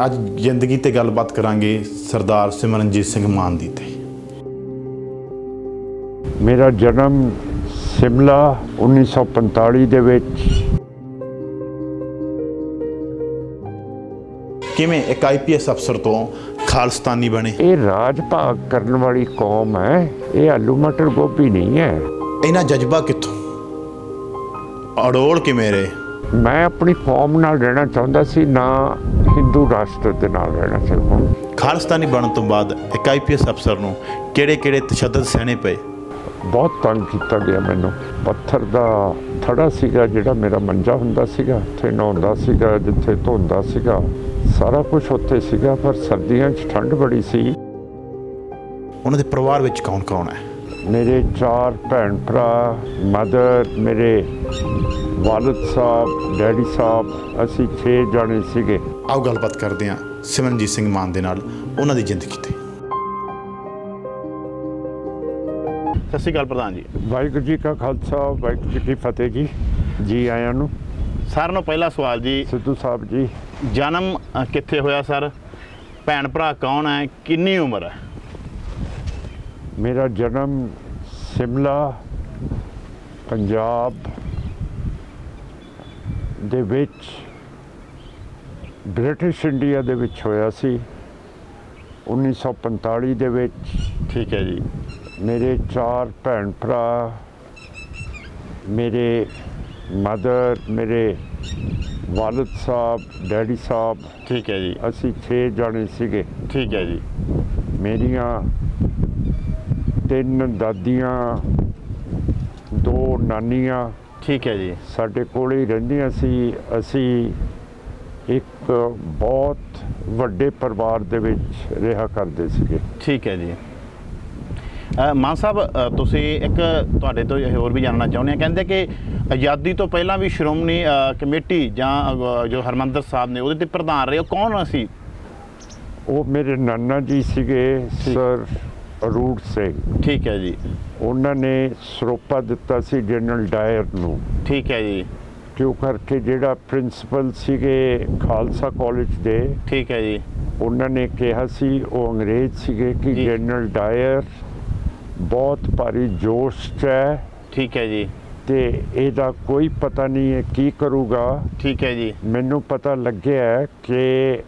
ਅੱਜ ਜ਼ਿੰਦਗੀ ਤੇ ਗੱਲਬਾਤ ਕਰਾਂਗੇ ਸਰਦਾਰ ਸਿਮਰਨਜੀਤ ਸਿੰਘ ਮਾਨ ਦੀ ਤੇ। ਮੇਰਾ ਜਨਮ शिमला 1945 ਦੇ ਵਿੱਚ। ਕਿਵੇਂ ਇੱਕ IPS ਅਫਸਰ ਤੋਂ ਖਾਲਿਸਤਾਨੀ ਬਣੇ? ਇਹ ਰਾਜ ਭਾਗ ਕਰਨ ਵਾਲੀ ਕੌਮ ਹੈ, ਇਹ ਆਲੂ ਮਟਰ ਗੋਭੀ ਨਹੀਂ ਹੈ। ਇਹਨਾਂ ਜਜ਼ਬਾ ਕਿੱਥੋਂ ਅੜੋਲ ਕਿਵੇਂ ਰਹੇ? ਮੈਂ ਆਪਣੀ ਕੌਮ ਨਾਲ ਰਹਿਣਾ ਚਾਹੁੰਦਾ ਸੀ, ਨਾ ਹਿੰਦੂ ਰਾਸ਼ਟਰ ਦੇ ਨਾਲ ਰਹਿਣਾ ਚਾਹੁੰਦਾ। ਖਾਲਿਸਤਾਨੀ ਬਣਨ ਤੋਂ ਬਾਅਦ ਇੱਕ IPS ਅਫਸਰ ਨੂੰ ਕਿਹੜੇ ਤਸ਼ੱਦਦ ਸਹਿਣੇ ਪਏ? ਬਹੁਤ ਤੰਗ ਕੀਤਾ ਗਿਆ ਮੈਨੂੰ। ਪੱਥਰ ਦਾ ਥੜਾ ਸੀਗਾ ਜਿਹੜਾ ਮੇਰਾ ਮੰਜਾ ਹੁੰਦਾ ਸੀਗਾ, ਉੱਥੇ ਨਹਾਉਂਦਾ ਸੀਗਾ, ਜਿੱਥੇ ਧੋਂਦਾ ਸੀਗਾ, ਸਾਰਾ ਕੁਛ ਉੱਥੇ ਸੀਗਾ। ਪਰ ਸਰਦੀਆਂ 'ਚ ਠੰਡ ਬੜੀ ਸੀ। ਉਹਨਾਂ ਦੇ ਪਰਿਵਾਰ ਵਿੱਚ ਕੌਣ ਕੌਣ ਹੈ? ਮੇਰੇ 4 ਭੈਣ ਭਰਾ, ਮਦਰ, ਮੇਰੇ ਵਾਲਿਦ ਸਾਹਿਬ, ਡੈਡੀ ਸਾਹਿਬ, ਅਸੀਂ 6 ਜਾਣੇ ਸੀਗੇ। ਆਓ ਗੱਲਬਾਤ ਕਰਦੇ ਹਾਂ ਸਿਮਰਨਜੀਤ ਸਿੰਘ ਮਾਨ ਦੇ ਨਾਲ, ਉਹਨਾਂ ਦੀ ਜ਼ਿੰਦਗੀ ਤੇ। ਸਤਿ ਸ਼੍ਰੀ ਅਕਾਲ ਪ੍ਰਧਾਨ ਜੀ। ਵਾਹਿਗੁਰੂ ਜੀ ਕਾ ਖਾਲਸਾ, ਵਾਹਿਗੁਰੂ ਜੀ ਕੀ ਫਤਿਹ ਜੀ। ਜੀ ਆਇਆਂ ਨੂੰ। ਸਾਰਿਆਂ ਨੂੰ ਪਹਿਲਾ ਸਵਾਲ ਜੀ, ਸਿੱਧੂ ਸਾਹਿਬ ਜੀ, ਜਨਮ ਕਿੱਥੇ ਹੋਇਆ ਸਰ? ਭੈਣ ਭਰਾ ਕੌਣ ਹੈ? ਕਿੰਨੀ ਉਮਰ ਹੈ? ਮੇਰਾ ਜਨਮ शिमला ਪੰਜਾਬ ਦੇ ਵਿੱਚ, ਬ੍ਰਿਟਿਸ਼ ਇੰਡੀਆ ਦੇ ਵਿੱਚ ਹੋਇਆ ਸੀ 1945 ਦੇ ਵਿੱਚ। ਠੀਕ ਹੈ ਜੀ। ਮੇਰੇ 4 ਭੈਣ ਭਰਾ, ਮੇਰੇ ਮਦਰ, ਮੇਰੇ ਵਾਲਿਦ ਸਾਹਿਬ, ਡੈਡੀ ਸਾਹਿਬ, ਠੀਕ ਹੈ ਜੀ। ਅਸੀਂ 6 ਜਾਣੇ ਸੀਗੇ। ਠੀਕ ਹੈ ਜੀ। ਮੇਰੀਆਂ 3 ਦਾਦੀਆਂ, 2 ਨਾਨੀਆਂ ਠੀਕ ਹੈ ਜੀ। ਸਾਡੇ ਕੋਲ ਹੀ ਰਹਿੰਦੀਆਂ ਸੀ। ਅਸੀਂ ਇੱਕ ਬਹੁਤ ਵੱਡੇ ਪਰਿਵਾਰ ਦੇ ਵਿੱਚ ਰਿਹਾ ਕਰਦੇ ਸੀਗੇ। ਠੀਕ ਹੈ ਜੀ। ਮਾਨ ਸਾਹਿਬ, ਤੁਸੀਂ ਇੱਕ ਤੁਹਾਡੇ ਤੋਂ ਹੋਰ ਵੀ ਜਾਣਨਾ ਚਾਹੁੰਦੇ ਹਾਂ। ਕਹਿੰਦੇ ਕਿ ਆਜ਼ਾਦੀ ਤੋਂ ਪਹਿਲਾਂ ਵੀ ਸ਼੍ਰੋਮਣੀ ਕਮੇਟੀ ਜਾਂ ਜੋ ਹਰਿਮੰਦਰ ਸਾਹਿਬ ਨੇ ਉਹਦੇ ਤੇ ਪ੍ਰਧਾਨ ਰਹੇ, ਉਹ ਕੌਣ ਸੀ? ਉਹ ਮੇਰੇ ਨਾਨਾ ਜੀ ਸੀਗੇ, ਸਰ ਅਰੂੜ ਸਿੰਘ। ਠੀਕ ਹੈ ਜੀ। ਉਹਨਾਂ ਨੇ ਸਰੋਪਾ ਦਿੱਤਾ ਸੀ ਜਨਰਲ ਡਾਇਰ ਨੂੰ। ਠੀਕ ਹੈ ਜੀ। ਕਿਉਂ ਕਰਕੇ ਜਿਹੜਾ ਪ੍ਰਿੰਸੀਪਲ ਸੀਗੇ ਖਾਲਸਾ ਕਾਲਜ ਦੇ, ਠੀਕ ਹੈ ਜੀ, ਉਹਨਾਂ ਨੇ ਕਿਹਾ ਸੀ, ਉਹ ਅੰਗਰੇਜ਼ ਸੀਗੇ, ਕਿ ਜਨਰਲ ਡਾਇਰ ਬਹੁਤ ਭਾਰੀ ਜੋਸ਼ 'ਚ ਹੈ। ਠੀਕ ਹੈ ਜੀ। ਤੇ ਇਹਦਾ ਕੋਈ ਪਤਾ ਨਹੀਂ ਹੈ ਕੀ ਕਰੂਗਾ। ਠੀਕ ਹੈ ਜੀ। ਮੈਨੂੰ ਪਤਾ ਲੱਗਿਆ ਕਿ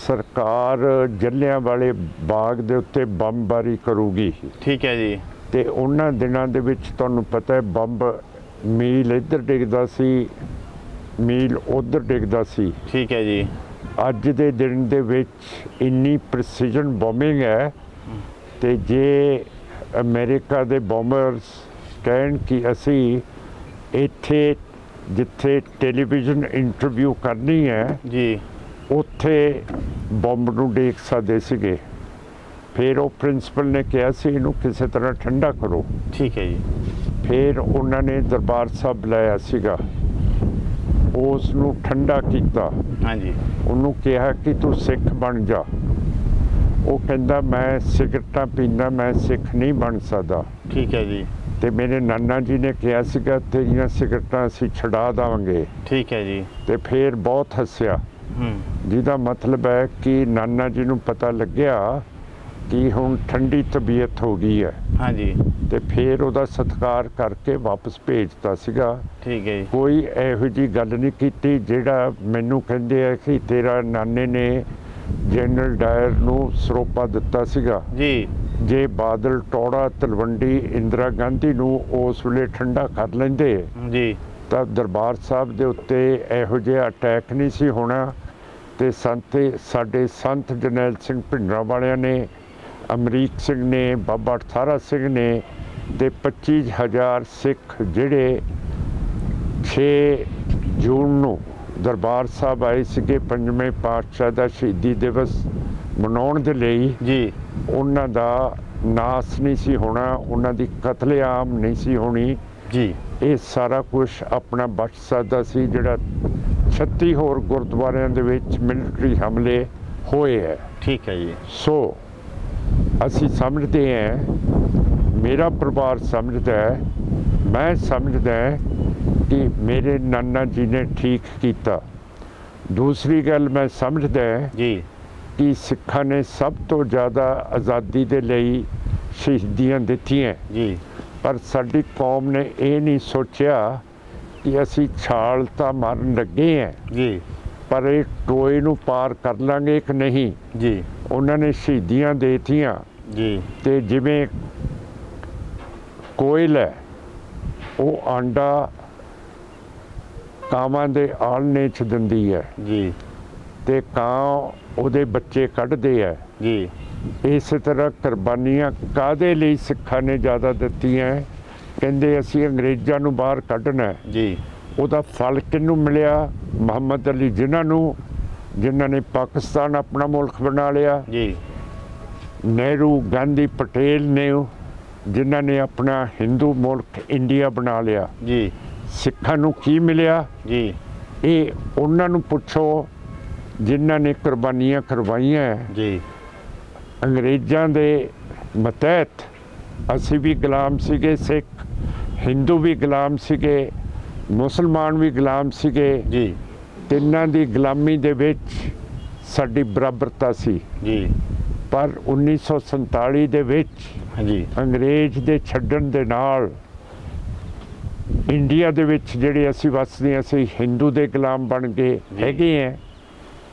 ਸਰਕਾਰ ਜਲਿਆਂਵਾਲੇ ਬਾਗ ਦੇ ਉੱਤੇ ਬੰਬਬਾਰੀ ਕਰੂਗੀ। ਠੀਕ ਹੈ ਜੀ। ਤੇ ਉਹਨਾਂ ਦਿਨਾਂ ਦੇ ਵਿੱਚ ਤੁਹਾਨੂੰ ਪਤਾ ਹੈ ਬੰਬ ਮੀਲ ਇੱਧਰ ਡਿੱਗਦਾ ਸੀ, ਮੀਲ ਉੱਧਰ ਡਿੱਗਦਾ ਸੀ। ਠੀਕ ਹੈ ਜੀ। ਅੱਜ ਦੇ ਦਿਨ ਦੇ ਵਿੱਚ ਇੰਨੀ ਪ੍ਰੈਸੀਜਨ ਬੰਬਿੰਗ ਹੈ, ਤੇ ਜੇ ਅਮਰੀਕਾ ਦੇ ਬੰਬਰਸ ਕਹਿਣ ਕਿ ਅਸੀਂ ਇੱਥੇ ਜਿੱਥੇ ਟੈਲੀਵਿਜ਼ਨ ਇੰਟਰਵਿਊ ਕਰਨੀ ਹੈ ਜੀ, ਉੱਥੇ ਬੰਬ ਨੂੰ ਡੇਕ ਸਕਦੇ ਸੀਗੇ। ਫਿਰ ਉਹ ਪ੍ਰਿੰਸੀਪਲ ਨੇ ਕਿਹਾ ਸੀ ਇਹਨੂੰ ਕਿਸੇ ਤਰ੍ਹਾਂ ਠੰਡਾ ਕਰੋ। ਠੀਕ ਹੈ ਜੀ। ਫਿਰ ਉਹਨਾਂ ਨੇ ਦਰਬਾਰ ਸਾਹਿਬ ਬੁਲਾਇਆ ਸੀਗਾ, ਉਸ ਨੂੰ ਠੰਡਾ ਕੀਤਾ। ਹਾਂਜੀ। ਉਹਨੂੰ ਕਿਹਾ ਕਿ ਤੂੰ ਸਿੱਖ ਬਣ ਜਾ। ਉਹ ਕਹਿੰਦਾ ਮੈਂ ਸਿਗਰਟਾਂ ਪੀਂਦਾ, ਮੈਂ ਸਿੱਖ ਨਹੀਂ ਬਣ ਸਕਦਾ। ਠੀਕ ਹੈ ਜੀ। ਤੇ ਮੇਰੇ ਨਾਨਾ ਜੀ ਨੇ ਕਿਹਾ ਸੀਗਾ ਤੇਰੀਆਂ ਸਿਗਰਟਾਂ ਅਸੀਂ ਛੁਡਾ ਦੇਵਾਂਗੇ। ਠੀਕ ਹੈ ਜੀ। ਤੇ ਫਿਰ ਬਹੁਤ ਹੱਸਿਆ, ਜਿਹਦਾ ਮਤਲਬ ਹੈ ਕਿ ਨਾਨਾ ਜੀ ਨੂੰ ਪਤਾ ਲੱਗਿਆ ਕਿ ਹੁਣ ਠੰਡੀ ਤਬੀਅਤ ਹੋ ਗਈ ਹੈ। ਹਾਂਜੀ। ਤੇ ਫਿਰ ਉਹਦਾ ਸਤਿਕਾਰ ਕਰਕੇ ਵਾਪਸ ਭੇਜਤਾ ਸੀਗਾ। ਠੀਕ ਹੈ ਜੀ। ਕੋਈ ਇਹੋ ਜਿਹੀ ਗੱਲ ਨਹੀਂ ਕੀਤੀ। ਜਿਹੜਾ ਮੈਨੂੰ ਕਹਿੰਦੇ ਆ ਕਿ ਤੇਰਾ ਨਾਨੇ ਨੇ ਜਨਰਲ ਡਾਇਰ ਨੂੰ ਸਰੋਪਾ ਦਿੱਤਾ ਸੀਗਾ ਜੀ, ਜੇ ਬਾਦਲ, ਟੌੜਾ, ਤਲਵੰਡੀ, ਇੰਦਰਾ ਗਾਂਧੀ ਨੂੰ ਉਸ ਵੇਲੇ ਠੰਡਾ ਕਰ ਲੈਂਦੇ ਜੀ, ਤਾਂ ਦਰਬਾਰ ਸਾਹਿਬ ਦੇ ਉੱਤੇ ਇਹੋ ਜਿਹਾ ਅਟੈਕ ਨਹੀਂ ਸੀ ਹੋਣਾ। ਤੇ ਸਾਡੇ ਸੰਤ ਜਰਨੈਲ ਸਿੰਘ ਭਿੰਡਰਾਂ ਵਾਲਿਆਂ ਨੇ, ਅਮਰੀਕ ਸਿੰਘ ਨੇ, ਬਾਬਾ ਅਠਾਰਾ ਸਿੰਘ ਨੇ, ਤੇ 25,000 ਸਿੱਖ ਜਿਹੜੇ 6 ਜੂਨ ਨੂੰ ਦਰਬਾਰ ਸਾਹਿਬ ਆਏ ਸੀਗੇ 5ਵੇਂ ਪਾਤਸ਼ਾਹ ਦਾ ਸ਼ਹੀਦੀ ਦਿਵਸ ਮਨਾਉਣ ਦੇ ਲਈ ਜੀ, ਉਹਨਾਂ ਦਾ ਨਾਸ ਨਹੀਂ ਸੀ ਹੋਣਾ, ਉਹਨਾਂ ਦੀ ਕਤਲੇਆਮ ਨਹੀਂ ਸੀ ਹੋਣੀ ਜੀ। ਇਹ ਸਾਰਾ ਕੁਛ ਆਪਣਾ ਬਚ ਸਕਦਾ ਸੀ। ਜਿਹੜਾ 36 ਹੋਰ ਗੁਰਦੁਆਰਿਆਂ ਦੇ ਵਿੱਚ ਮਿਲਟਰੀ ਹਮਲੇ ਹੋਏ ਹੈ। ਠੀਕ ਹੈ ਜੀ। ਸੋ ਅਸੀਂ ਸਮਝਦੇ ਹਾਂ, ਮੇਰਾ ਪਰਿਵਾਰ ਸਮਝਦਾ ਹੈ, ਮੈਂ ਸਮਝਦਾ ਕਿ ਮੇਰੇ ਨਾਨਾ ਜੀ ਨੇ ਠੀਕ ਕੀਤਾ। ਦੂਸਰੀ ਗੱਲ ਮੈਂ ਸਮਝਦਾ ਜੀ ਕਿ ਸਿੱਖਾਂ ਨੇ ਸਭ ਤੋਂ ਜ਼ਿਆਦਾ ਆਜ਼ਾਦੀ ਦੇ ਲਈ ਸ਼ਹੀਦੀਆਂ ਦਿੱਤੀਆਂ, ਜੀ ਪਰ ਸਾਡੀ ਕੌਮ ਨੇ ਇਹ ਨਹੀਂ ਸੋਚਿਆ ਕਿ ਅਸੀਂ ਛਾਲ ਤਾਂ ਮਾਰਨ ਲੱਗੇ ਹਾਂ, ਜੀ ਪਰ ਇਹ ਟੋਏ ਨੂੰ ਪਾਰ ਕਰ ਲਾਂਗੇ ਕਿ ਨਹੀਂ। ਜੀ ਉਹਨਾਂ ਨੇ ਸ਼ਹੀਦੀਆਂ ਦੇਤੀਆਂ। ਜੀ ਤੇ ਜਿਵੇਂ ਕੋਇਲ ਹੈ, ਉਹ ਆਂਡਾ ਕਾਵਾਂ ਦੇ ਆਲਣੇ 'ਚ ਦਿੰਦੀ ਹੈ ਜੀ ਤੇ ਕਾਂ ਉਹਦੇ ਬੱਚੇ ਕੱਢਦੇ ਹੈ। ਜੀ ਇਸੇ ਤਰ੍ਹਾਂ ਕੁਰਬਾਨੀਆਂ ਕਾਹਦੇ ਲਈ ਸਿੱਖਾਂ ਨੇ ਜ਼ਿਆਦਾ ਦਿੱਤੀਆਂ? ਕਹਿੰਦੇ ਅਸੀਂ ਅੰਗਰੇਜ਼ਾਂ ਨੂੰ ਬਾਹਰ ਕੱਢਣਾ ਹੈ। ਜੀ ਉਹਦਾ ਫਲ ਕਿਹਨੂੰ ਮਿਲਿਆ? ਮੁਹੰਮਦ ਅਲੀ ਜਿਨ੍ਹਾਂ ਨੇ ਪਾਕਿਸਤਾਨ ਆਪਣਾ ਮੁਲਕ ਬਣਾ ਲਿਆ, ਜੀ ਨਹਿਰੂ, ਗਾਂਧੀ, ਪਟੇਲ ਨੇ ਜਿਨ੍ਹਾਂ ਨੇ ਆਪਣਾ ਹਿੰਦੂ ਮੁਲਕ ਇੰਡੀਆ ਬਣਾ ਲਿਆ। ਜੀ ਸਿੱਖਾਂ ਨੂੰ ਕੀ ਮਿਲਿਆ? ਜੀ ਇਹ ਉਹਨਾਂ ਨੂੰ ਪੁੱਛੋ ਜਿਨ੍ਹਾਂ ਨੇ ਕੁਰਬਾਨੀਆਂ ਕਰਵਾਈਆਂ। ਜੀ ਅੰਗਰੇਜ਼ਾਂ ਦੇ ਮਤਹਿਤ ਅਸੀਂ ਵੀ ਗੁਲਾਮ ਸੀਗੇ, ਸਿੱਖ ਹਿੰਦੂ ਵੀ ਗੁਲਾਮ ਸੀਗੇ, ਮੁਸਲਮਾਨ ਵੀ ਗੁਲਾਮ ਸੀਗੇ। ਜੀ ਤਿੰਨਾਂ ਦੀ ਗੁਲਾਮੀ ਦੇ ਵਿੱਚ ਸਾਡੀ ਬਰਾਬਰਤਾ ਸੀ। ਜੀ ਪਰ 1947 ਦੇ ਵਿੱਚ ਹਾਂਜੀ ਅੰਗਰੇਜ਼ ਦੇ ਛੱਡਣ ਦੇ ਨਾਲ ਇੰਡੀਆ ਦੇ ਵਿੱਚ ਜਿਹੜੇ ਅਸੀਂ ਵੱਸਦੇ ਹਾਂ, ਅਸੀਂ ਹਿੰਦੂ ਦੇ ਗੁਲਾਮ ਬਣ ਗਏ ਹੈਗੇ ਹੈ।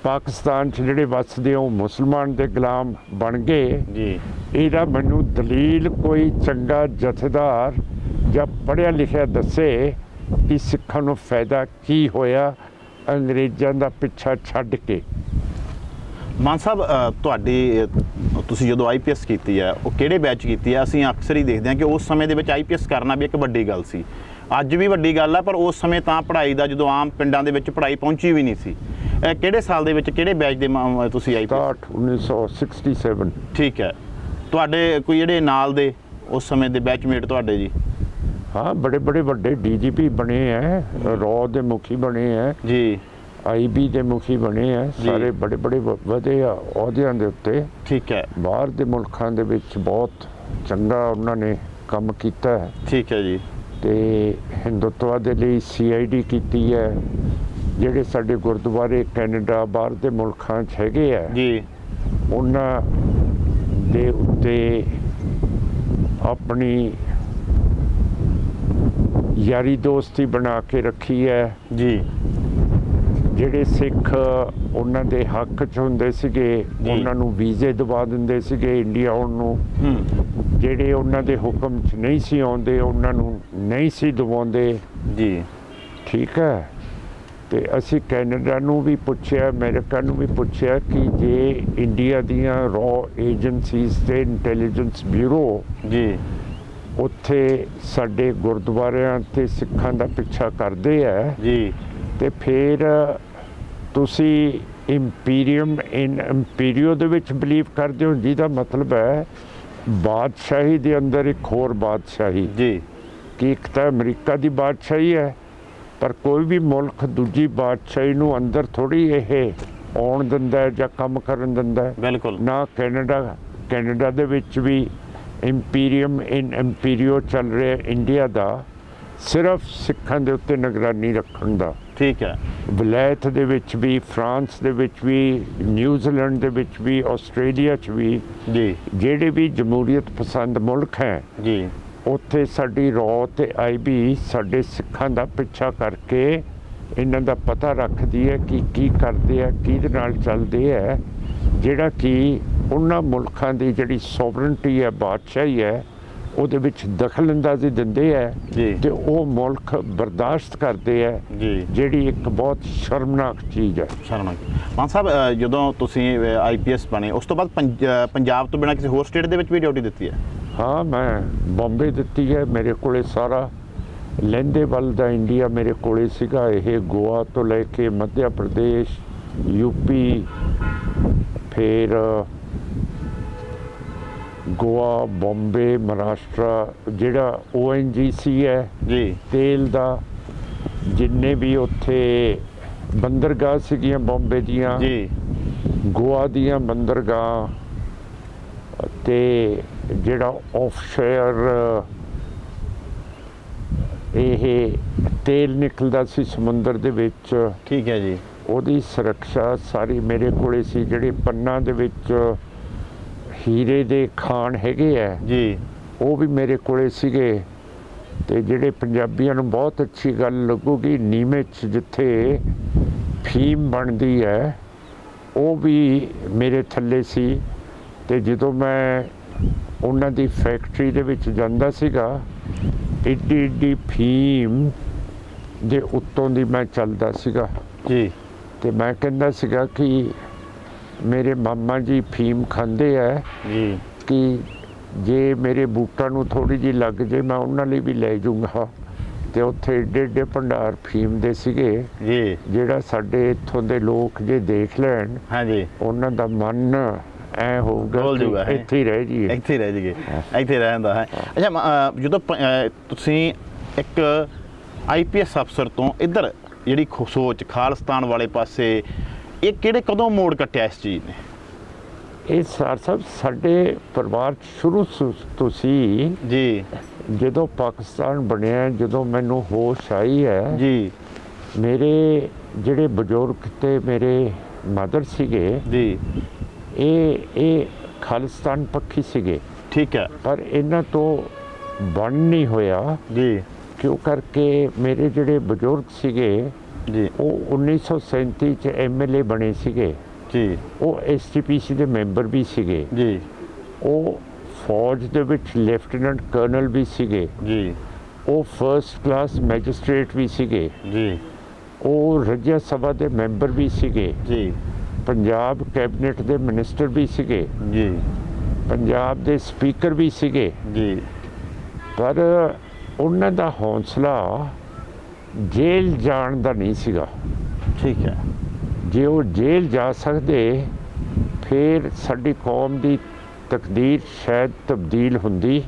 ਪਾਕਿਸਤਾਨ 'ਚ ਜਿਹੜੇ ਵੱਸਦੇ ਉਹ ਮੁਸਲਮਾਨ ਦੇ ਗੁਲਾਮ ਬਣ ਗਏ। ਜੀ ਇਹਦਾ ਮੈਨੂੰ ਦਲੀਲ ਕੋਈ ਚੰਗਾ ਜਥੇਦਾਰ ਜਾਂ ਪੜ੍ਹਿਆ ਲਿਖਿਆ ਦੱਸੇ ਕਿ ਸਿੱਖਾਂ ਨੂੰ ਫਾਇਦਾ ਕੀ ਹੋਇਆ ਅੰਗਰੇਜ਼ਾਂ ਦਾ ਪਿੱਛਾ ਛੱਡ ਕੇ। ਮਾਨ ਸਾਹਿਬ ਤੁਹਾਡੀ ਤੁਸੀਂ ਜਦੋਂ ਆਈਪੀਐਸ ਕੀਤੀ ਹੈ ਉਹ ਕਿਹੜੇ ਬੈਚ ਕੀਤੀ ਹੈ? ਅਸੀਂ ਅਕਸਰ ਹੀ ਦੇਖਦੇ ਹਾਂ ਕਿ ਉਸ ਸਮੇਂ ਦੇ ਵਿੱਚ ਆਈਪੀਐਸ ਕਰਨਾ ਵੀ ਇੱਕ ਵੱਡੀ ਗੱਲ ਸੀ। ਅੱਜ ਵੀ ਵੱਡੀ ਗੱਲ ਹੈ, ਪਰ ਉਸ ਸਮੇਂ ਤਾਂ ਪੜ੍ਹਾਈ ਦਾ ਜਦੋਂ ਆਮ ਪਿੰਡਾਂ ਦੇ ਵਿੱਚ ਪੜ੍ਹਾਈ ਪਹੁੰਚੀ ਵੀ ਨਹੀਂ ਸੀ। ਕਿਹੜੇ ਸਾਲ ਦੇ ਵਿੱਚ ਕਿਹੜੇ ਬੈਚ ਦੇ ਤੁਸੀਂ ਆਈਪੀਐਸ? 1967। ਠੀਕ ਹੈ। ਤੁਹਾਡੇ ਕੋਈ ਜਿਹੜੇ ਨਾਲ ਦੇ ਉਸ ਸਮੇਂ ਦੇ ਬੈਚਮੇਟ ਤੁਹਾਡੇ ਜੀ? हाँ, बड़े बड़े ਵੱਡੇ ਡੀਜੀਪੀ बने हैं, रॉ ਦੇ ਮੁਖੀ बने हैं ਜੀ, ਆਈਬੀ ਦੇ ਮੁਖੀ बने हैं, ਸਾਰੇ ਬੜੇ ਬੜੇ ਵਧੇ ਅਹੁਦਿਆਂ ਦੇ ਉੱਤੇ। ਠੀਕ ਹੈ। ਬਾਹਰ ਦੇ ਮੁਲਕਾਂ ਦੇ ਵਿੱਚ ਬਹੁਤ ਚੰਗਾ ਉਹਨਾਂ ਨੇ ਕੰਮ ਕੀਤਾ ਹੈ। ਠੀਕ ਹੈ ਜੀ। ਤੇ ਹਿੰਦੂਤਵਾ ਦੇ ਲਈ ਸੀਆਈਡੀ ਕੀਤੀ ਹੈ। ਜਿਹੜੇ ਸਾਡੇ ਗੁਰਦੁਆਰੇ ਕੈਨੇਡਾ ਬਾਹਰ ਦੇ ਮੁਲਕਾਂ 'ਚ ਹੈਗੇ ਆ ਜੀ, ਉਹਨਾਂ ਦੇ ਉੱਤੇ ਆਪਣੀ ਯਾਰੀ ਦੋਸਤੀ ਬਣਾ ਕੇ ਰੱਖੀ ਹੈ। ਜੀ ਜਿਹੜੇ ਸਿੱਖ ਉਹਨਾਂ ਦੇ ਹੱਕ 'ਚ ਹੁੰਦੇ ਸੀਗੇ ਉਹਨਾਂ ਨੂੰ ਵੀਜ਼ੇ ਦਵਾ ਦਿੰਦੇ ਸੀਗੇ ਇੰਡੀਆ ਆਉਣ ਨੂੰ। ਜਿਹੜੇ ਉਹਨਾਂ ਦੇ ਹੁਕਮ 'ਚ ਨਹੀਂ ਸੀ ਆਉਂਦੇ ਉਹਨਾਂ ਨੂੰ ਨਹੀਂ ਸੀ ਦਵਾਉਂਦੇ। ਜੀ ਠੀਕ ਹੈ। ਤੇ ਅਸੀਂ ਕੈਨੇਡਾ ਨੂੰ ਵੀ ਪੁੱਛਿਆ, ਅਮਰੀਕਾ ਨੂੰ ਵੀ ਪੁੱਛਿਆ ਕਿ ਜੇ ਇੰਡੀਆ ਦੀਆਂ ਰॉ ਏਜੰਸੀਜ਼ ਤੇ ਇੰਟੈਲੀਜੈਂਸ ਬਿਊਰੋ ਜੀ ਉੱਥੇ ਸਾਡੇ ਗੁਰਦੁਆਰਿਆਂ ਤੇ ਸਿੱਖਾਂ ਦਾ ਪਿੱਛਾ ਕਰਦੇ ਹੈ ਜੀ ਤੇ ਫਿਰ ਤੁਸੀਂ ਇੰਪੀਰੀਅਮ ਇਨ ਇੰਪੀਰੀਓ ਦੇ ਵਿੱਚ ਬਿਲੀਵ ਕਰਦੇ ਹੋ, ਜਿਹਦਾ ਮਤਲਬ ਹੈ ਬਾਦਸ਼ਾਹੀ ਦੇ ਅੰਦਰ ਇੱਕ ਹੋਰ ਬਾਦਸ਼ਾਹੀ। ਜੀ ਕਿ ਇੱਕ ਤਾਂ ਅਮਰੀਕਾ ਦੀ ਬਾਦਸ਼ਾਹੀ ਹੈ, ਪਰ ਕੋਈ ਵੀ ਮੁਲਕ ਦੂਜੀ ਬਾਦਸ਼ਾਹੀ ਨੂੰ ਅੰਦਰ ਥੋੜੀ ਇਹ ਆਉਣ ਦਿੰਦਾ ਹੈ ਜਾਂ ਕੰਮ ਕਰਨ ਦਿੰਦਾ ਹੈ। ਬਿਲਕੁਲ ਨਾ ਕੈਨੇਡਾ ਦੇ ਵਿੱਚ ਵੀ ਇੰਪੀਰੀਅਮ ਇਨ ਇੰਪੀਰੀਓ ਚੱਲ ਰਿਹਾ ਇੰਡੀਆ ਦਾ, ਸਿਰਫ ਸਿੱਖਾਂ ਦੇ ਉੱਤੇ ਨਿਗਰਾਨੀ ਰੱਖਣ ਦਾ। ਠੀਕ ਹੈ। ਵਲਾਇਤ ਦੇ ਵਿੱਚ ਵੀ, ਫਰਾਂਸ ਦੇ ਵਿੱਚ ਵੀ, ਨਿਊਜ਼ੀਲੈਂਡ ਦੇ ਵਿੱਚ ਵੀ, ਆਸਟ੍ਰੇਲੀਆ 'ਚ ਵੀ, ਜੀ ਜਿਹੜੇ ਵੀ ਜਮਹੂਰੀਅਤ ਪਸੰਦ ਮੁਲਕ ਹੈ ਜੀ ਉੱਥੇ ਸਾਡੀ ਰॉ ਤੇ ਆਈਬੀ ਸਾਡੇ ਸਿੱਖਾਂ ਦਾ ਪਿੱਛਾ ਕਰਕੇ ਇਹਨਾਂ ਦਾ ਪਤਾ ਰੱਖਦੀ ਹੈ ਕਿ ਕੀ ਕਰਦੇ ਆ, ਕਿਹਦੇ ਨਾਲ ਚੱਲਦੇ ਹੈ, ਜਿਹੜਾ ਕਿ ਉਹਨਾਂ ਮੁਲਕਾਂ ਦੀ ਜਿਹੜੀ ਸੋਵਰਨਟੀ ਹੈ, ਬਾਦਸ਼ਾਹੀ ਹੈ, ਉਹਦੇ ਵਿੱਚ ਦਖਲ ਅੰਦਾਜ਼ੀ ਦਿੰਦੇ ਹੈ ਤੇ ਉਹ ਮੁਲਕ ਬਰਦਾਸ਼ਤ ਕਰਦੇ ਹੈ, ਜਿਹੜੀ ਇੱਕ ਬਹੁਤ ਸ਼ਰਮਨਾਕ ਚੀਜ਼ ਹੈ। ਸ਼ਰਮਨਾਕ। ਮਾਨ ਸਾਹਿਬ ਜਦੋਂ ਤੁਸੀਂ ਆਈਪੀਐਸ ਬਣੇ ਉਸ ਤੋਂ ਬਾਅਦ ਪੰਜਾਬ ਤੋਂ ਬਿਨਾਂ ਕਿਸੇ ਹੋਰ ਸਟੇਟ ਦੇ ਵਿੱਚ ਵੀ ਡਿਊਟੀ ਦਿੱਤੀ ਹੈ? ਹਾਂ, ਮੈਂ ਬੰਬੇ ਦਿੱਤੀ ਹੈ। ਮੇਰੇ ਕੋਲੇ ਸਾਰਾ ਲਹਿੰਦੇ ਵੱਲ ਦਾ ਇੰਡੀਆ ਮੇਰੇ ਕੋਲੇ ਸੀਗਾ। ਇਹ ਗੋਆ ਤੋਂ ਲੈ ਕੇ ਮੱਧ ਪ੍ਰਦੇਸ਼, ਯੂਪੀ, ਫਿਰ ਗੋਆ, ਬੰਬੇ, ਮਹਾਰਾਸ਼ਟਰ, ਜਿਹੜਾ ONGC ਹੈ ਜੀ, ਤੇਲ ਦਾ, ਜਿੰਨੇ ਵੀ ਉੱਥੇ ਬੰਦਰਗਾਹ ਸੀਗੀਆਂ ਬੰਬੇ ਦੀਆਂ, ਜੀ ਗੋਆ ਦੀਆਂ ਬੰਦਰਗਾਹ, ਤੇ ਜਿਹੜਾ ਆਫਸ਼ੋਰ ਇਹ ਤੇਲ ਨਿਕਲਦਾ ਸੀ ਸਮੁੰਦਰ ਦੇ ਵਿੱਚ, ਠੀਕ ਹੈ ਜੀ, ਉਹਦੀ ਸੁਰੱਖਿਆ ਸਾਰੀ ਮੇਰੇ ਕੋਲੇ ਸੀ। ਜਿਹੜੇ ਪੰਨਾਂ ਦੇ ਵਿੱਚ ਹੀਰੇ ਦੇ ਖਾਨ ਹੈਗੇ ਆ ਜੀ, ਉਹ ਵੀ ਮੇਰੇ ਕੋਲੇ ਸੀਗੇ। ਤੇ ਜਿਹੜੇ ਪੰਜਾਬੀਆਂ ਨੂੰ ਬਹੁਤ ਅੱਛੀ ਗੱਲ ਲੱਗੂਗੀ, ਨੀਮੇ 'ਚ ਜਿੱਥੇ ਫੀਮ ਬਣਦੀ ਹੈ ਉਹ ਵੀ ਮੇਰੇ ਥੱਲੇ ਸੀ। ਤੇ ਜਦੋਂ ਮੈਂ ਉਹਨਾਂ ਦੀ ਫੈਕਟਰੀ ਦੇ ਵਿੱਚ ਜਾਂਦਾ ਸੀਗਾ, ਏਡੀ ਏਡੀ ਫੀਮ ਦੇ ਉੱਤੋਂ ਦੀ ਮੈਂ ਚੱਲਦਾ ਸੀਗਾ। ਜੀ, ਤੇ ਮੈਂ ਕਹਿੰਦਾ ਸੀਗਾ ਕਿ ਮੇਰੇ ਮਾਮਾ ਜੀ ਫੀਮ ਖਾਂਦੇ ਹੈ ਜੀ, ਕਿ ਜੇ ਮੇਰੇ ਬੂਟਾਂ ਨੂੰ ਥੋੜ੍ਹੀ ਜਿਹੀ ਲੱਗ ਜੇ ਮੈਂ ਉਹਨਾਂ ਲਈ ਵੀ ਲੈ ਜਾਊਂਗਾ। ਤੇ ਉੱਥੇ ਏਡੇ ਏਡੇ ਭੰਡਾਰ ਫੀਮ ਦੇ ਸੀਗੇ, ਜੀ, ਜਿਹੜਾ ਸਾਡੇ ਇੱਥੋਂ ਦੇ ਲੋਕ ਜੇ ਦੇਖ ਲੈਣ, ਹਾਂਜੀ, ਉਹਨਾਂ ਦਾ ਮਨ ਐ ਹੋਊਗਾ ਡੋਲ ਜਾਊਗਾ, ਕਿ ਇੱਥੇ ਹੀ ਰਹਿ ਜਾਈਏ। ਇੱਥੇ ਹੀ ਰਹਿ ਜਾਈਏ, ਇੱਥੇ ਰਹਿੰਦਾ ਹੈ। ਅੱਛਾ, ਜਦੋਂ ਤੁਸੀਂ ਇੱਕ IPS ਅਫਸਰ ਤੋਂ ਇੱਧਰ ਜਿਹੜੀ ਸੋਚ ਖਾਲਿਸਤਾਨ ਵਾਲੇ ਪਾਸੇ, ਇਹ ਕਦੋਂ ਮੋੜ ਕੱਟਿਆ ਇਸ ਚੀਜ਼ ਨੇ? ਇਹ ਸਾਹਿਬ ਸਾਡੇ ਪਰਿਵਾਰ 'ਚ ਸ਼ੁਰੂ ਤੋਂ ਸੀ ਜੀ, ਜਦੋਂ ਪਾਕਿਸਤਾਨ ਬਣਿਆ, ਜਦੋਂ ਮੈਨੂੰ ਹੋਸ਼ ਆਈ ਹੈ ਜੀ, ਮੇਰੇ ਜਿਹੜੇ ਬਜ਼ੁਰਗ ਤੇ ਮੇਰੇ ਮਦਰ ਸੀਗੇ, ਜੀ, ਇਹ ਖਾਲਿਸਤਾਨ ਪੱਖੀ ਸੀਗੇ। ਠੀਕ ਹੈ ਪਰ ਇਹਨਾਂ ਤੋਂ ਬਣ ਨਹੀਂ ਹੋਇਆ। ਜੀ, ਕਿਉਂ ਕਰਕੇ ਮੇਰੇ ਜਿਹੜੇ ਬਜ਼ੁਰਗ ਸੀਗੇ ਜੀ, ਉਹ 1937 ਚ MLA ਬਣੇ ਸੀਗੇ। ਜੀ, ਉਹ STPC ਦੇ ਮੈਂਬਰ ਵੀ ਸੀਗੇ। ਜੀ, ਉਹ ਫੌਜ ਦੇ ਵਿੱਚ ਲੈਫਟੀਨੈਂਟ ਕਰਨਲ ਵੀ ਸੀਗੇ। ਜੀ, ਉਹ ਫਰਸਟ ਕਲਾਸ ਮੈਜਿਸਟ੍ਰੇਟ ਵੀ ਸੀਗੇ। ਜੀ, ਉਹ ਰਾਜ ਸਭਾ ਦੇ ਮੈਂਬਰ ਵੀ ਸੀਗੇ। ਜੀ, ਪੰਜਾਬ ਕੈਬਨਿਟ ਦੇ ਮਿਨਿਸਟਰ ਵੀ ਸੀਗੇ। ਜੀ, ਪੰਜਾਬ ਦੇ ਸਪੀਕਰ ਵੀ ਸੀਗੇ। ਜੀ, ਪਰ ਉਹਨਾਂ ਦਾ ਹੌਸਲਾ ਜੇਲ੍ਹ ਜਾਣ ਦਾ ਨਹੀਂ ਸੀਗਾ। ਠੀਕ ਹੈ, ਜੇ ਉਹ ਜੇਲ੍ਹ ਜਾ ਸਕਦੇ ਫਿਰ ਸਾਡੀ ਕੌਮ ਦੀ ਤਕਦੀਰ ਸ਼ਾਇਦ ਤਬਦੀਲ ਹੁੰਦੀ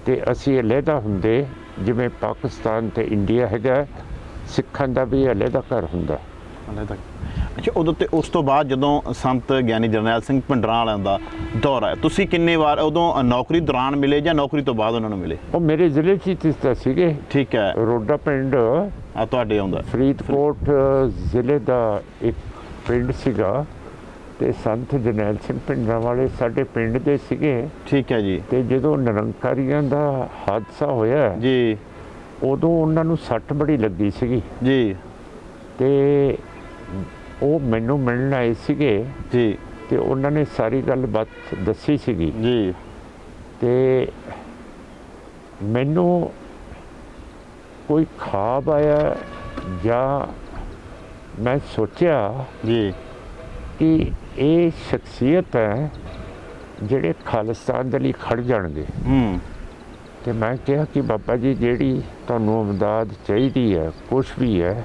ਤੇ ਅਸੀਂ ਅਲੱਗਾ ਹੁੰਦੇ, ਜਿਵੇਂ ਪਾਕਿਸਤਾਨ ਤੇ ਇੰਡੀਆ ਹੈਗਾ, ਸਿੱਖਾਂ ਦਾ ਵੀ ਅਲੱਗਾ ਘਰ ਹੁੰਦਾ। ਅੱਛਾ, ਉਦੋਂ ਤੇ ਉਸ ਤੋਂ ਬਾਅਦ ਜਦੋਂ ਸੰਤ ਗਿਆਨੀ ਜਰਨੈਲ ਸਿੰਘ ਭਿੰਡਰਾਂ ਵਾਲਿਆਂ ਦਾ ਦੌਰ ਆਇਆ, ਤੁਸੀਂ ਕਿੰਨੇ ਵਾਰ ਉਦੋਂ ਨੌਕਰੀ ਦੌਰਾਨ ਮਿਲੇ ਜਾਂ ਨੌਕਰੀ ਤੋਂ ਬਾਅਦ ਉਹਨਾਂ ਨੂੰ ਮਿਲੇ? ਉਹ ਮੇਰੇ ਜ਼ਿਲ੍ਹੇ 'ਚ ਹੀ ਤਾਂ ਸੀਗੇ। ਠੀਕ ਹੈ, ਰੋਡਾ ਪਿੰਡ ਆ ਤੁਹਾਡੇ ਆਉਂਦਾ ਫਰੀਦਕੋਟ ਜ਼ਿਲ੍ਹੇ ਦਾ ਇੱਕ ਪਿੰਡ ਸੀਗਾ ਤੇ ਸੰਤ ਜਰਨੈਲ ਸਿੰਘ ਭਿੰਡਰਾਂ ਵਾਲੇ ਸਾਡੇ ਪਿੰਡ ਦੇ ਸੀਗੇ। ਠੀਕ ਹੈ ਜੀ। ਤੇ ਜਦੋਂ ਨਿਰੰਕਾਰੀਆਂ ਦਾ ਹਾਦਸਾ ਹੋਇਆ ਜੀ, ਉਦੋਂ ਉਹਨਾਂ ਨੂੰ ਸੱਟ ਬੜੀ ਲੱਗੀ ਸੀਗੀ ਜੀ, ਤੇ ਉਹ ਮੈਨੂੰ ਮਿਲਣ ਆਏ ਸੀਗੇ ਜੀ, ਤੇ ਉਹਨਾਂ ਨੇ ਸਾਰੀ ਗੱਲਬਾਤ ਦੱਸੀ ਸੀਗੀ। ਜੀ, ਤੇ ਮੈਨੂੰ ਕੋਈ ਖਾਬ ਆਇਆ ਜਾਂ ਮੈਂ ਸੋਚਿਆ ਜੀ, ਕਿ ਇਹ ਸ਼ਖਸੀਅਤ ਹੈ ਜਿਹੜੇ ਖਾਲਿਸਤਾਨ ਦੇ ਲਈ ਖੜ ਜਾਣਗੇ। ਤੇ ਮੈਂ ਕਿਹਾ ਕਿ ਬਾਬਾ ਜੀ, ਜਿਹੜੀ ਤੁਹਾਨੂੰ ਇਮਦਾਦ ਚਾਹੀਦੀ ਹੈ, ਕੁਛ ਵੀ ਹੈ,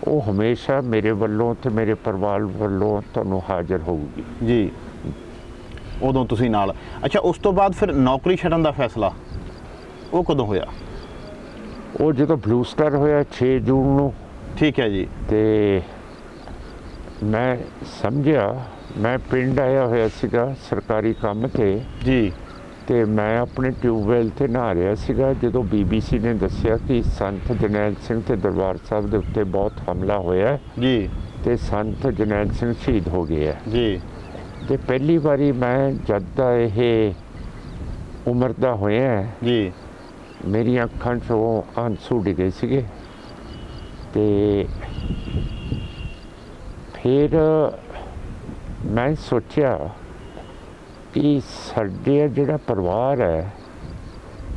ਉਹ ਹਮੇਸ਼ਾ ਮੇਰੇ ਵੱਲੋਂ ਤੇ ਮੇਰੇ ਪਰਿਵਾਰ ਵੱਲੋਂ ਤੁਹਾਨੂੰ ਹਾਜ਼ਰ ਹੋਊਗੀ। ਜੀ, ਉਦੋਂ ਤੁਸੀਂ ਨਾਲ। ਅੱਛਾ, ਉਸ ਤੋਂ ਬਾਅਦ ਫਿਰ ਨੌਕਰੀ ਛੱਡਣ ਦਾ ਫੈਸਲਾ ਉਹ ਕਦੋਂ ਹੋਇਆ? ਉਹ ਜਦੋਂ ਬਲੂ ਸਟਾਰ ਹੋਇਆ 6 ਜੂਨ ਨੂੰ। ਠੀਕ ਹੈ ਜੀ। ਤੇ ਮੈਂ ਸਮਝਿਆ, ਮੈਂ ਪਿੰਡ ਆਇਆ ਹੋਇਆ ਸੀਗਾ ਸਰਕਾਰੀ ਕੰਮ ਤੇ। ਜੀ। ਤੇ ਮੈਂ ਆਪਣੇ ਟਿਊਬਵੈਲ ਤੇ ਨਹਾ ਰਿਹਾ ਸੀਗਾ ਜਦੋਂ BBC ਨੇ ਦੱਸਿਆ ਕਿ ਸੰਤ ਜਰਨੈਲ ਸਿੰਘ ਤੇ ਦਰਬਾਰ ਸਾਹਿਬ ਦੇ ਉੱਤੇ ਬਹੁਤ ਹਮਲਾ ਹੋਇਆ ਜੀ ਤੇ ਸੰਤ ਜਰਨੈਲ ਸਿੰਘ ਸ਼ਹੀਦ ਹੋ ਗਏ ਹੈ ਜੀ। ਤੇ ਪਹਿਲੀ ਵਾਰੀ ਮੈਂ ਜਦ ਦਾ ਇਹ ਉਮਰ ਦਾ ਹੋਇਆ ਜੀ, ਮੇਰੀਆਂ ਅੱਖਾਂ 'ਚੋਂ ਆਂਸੂ ਡਿੱਗੇ ਸੀਗੇ। ਤੇ ਫਿਰ ਮੈਂ ਸੋਚਿਆ ਕਿ ਸਾਡੇ ਜਿਹੜਾ ਪਰਿਵਾਰ ਹੈ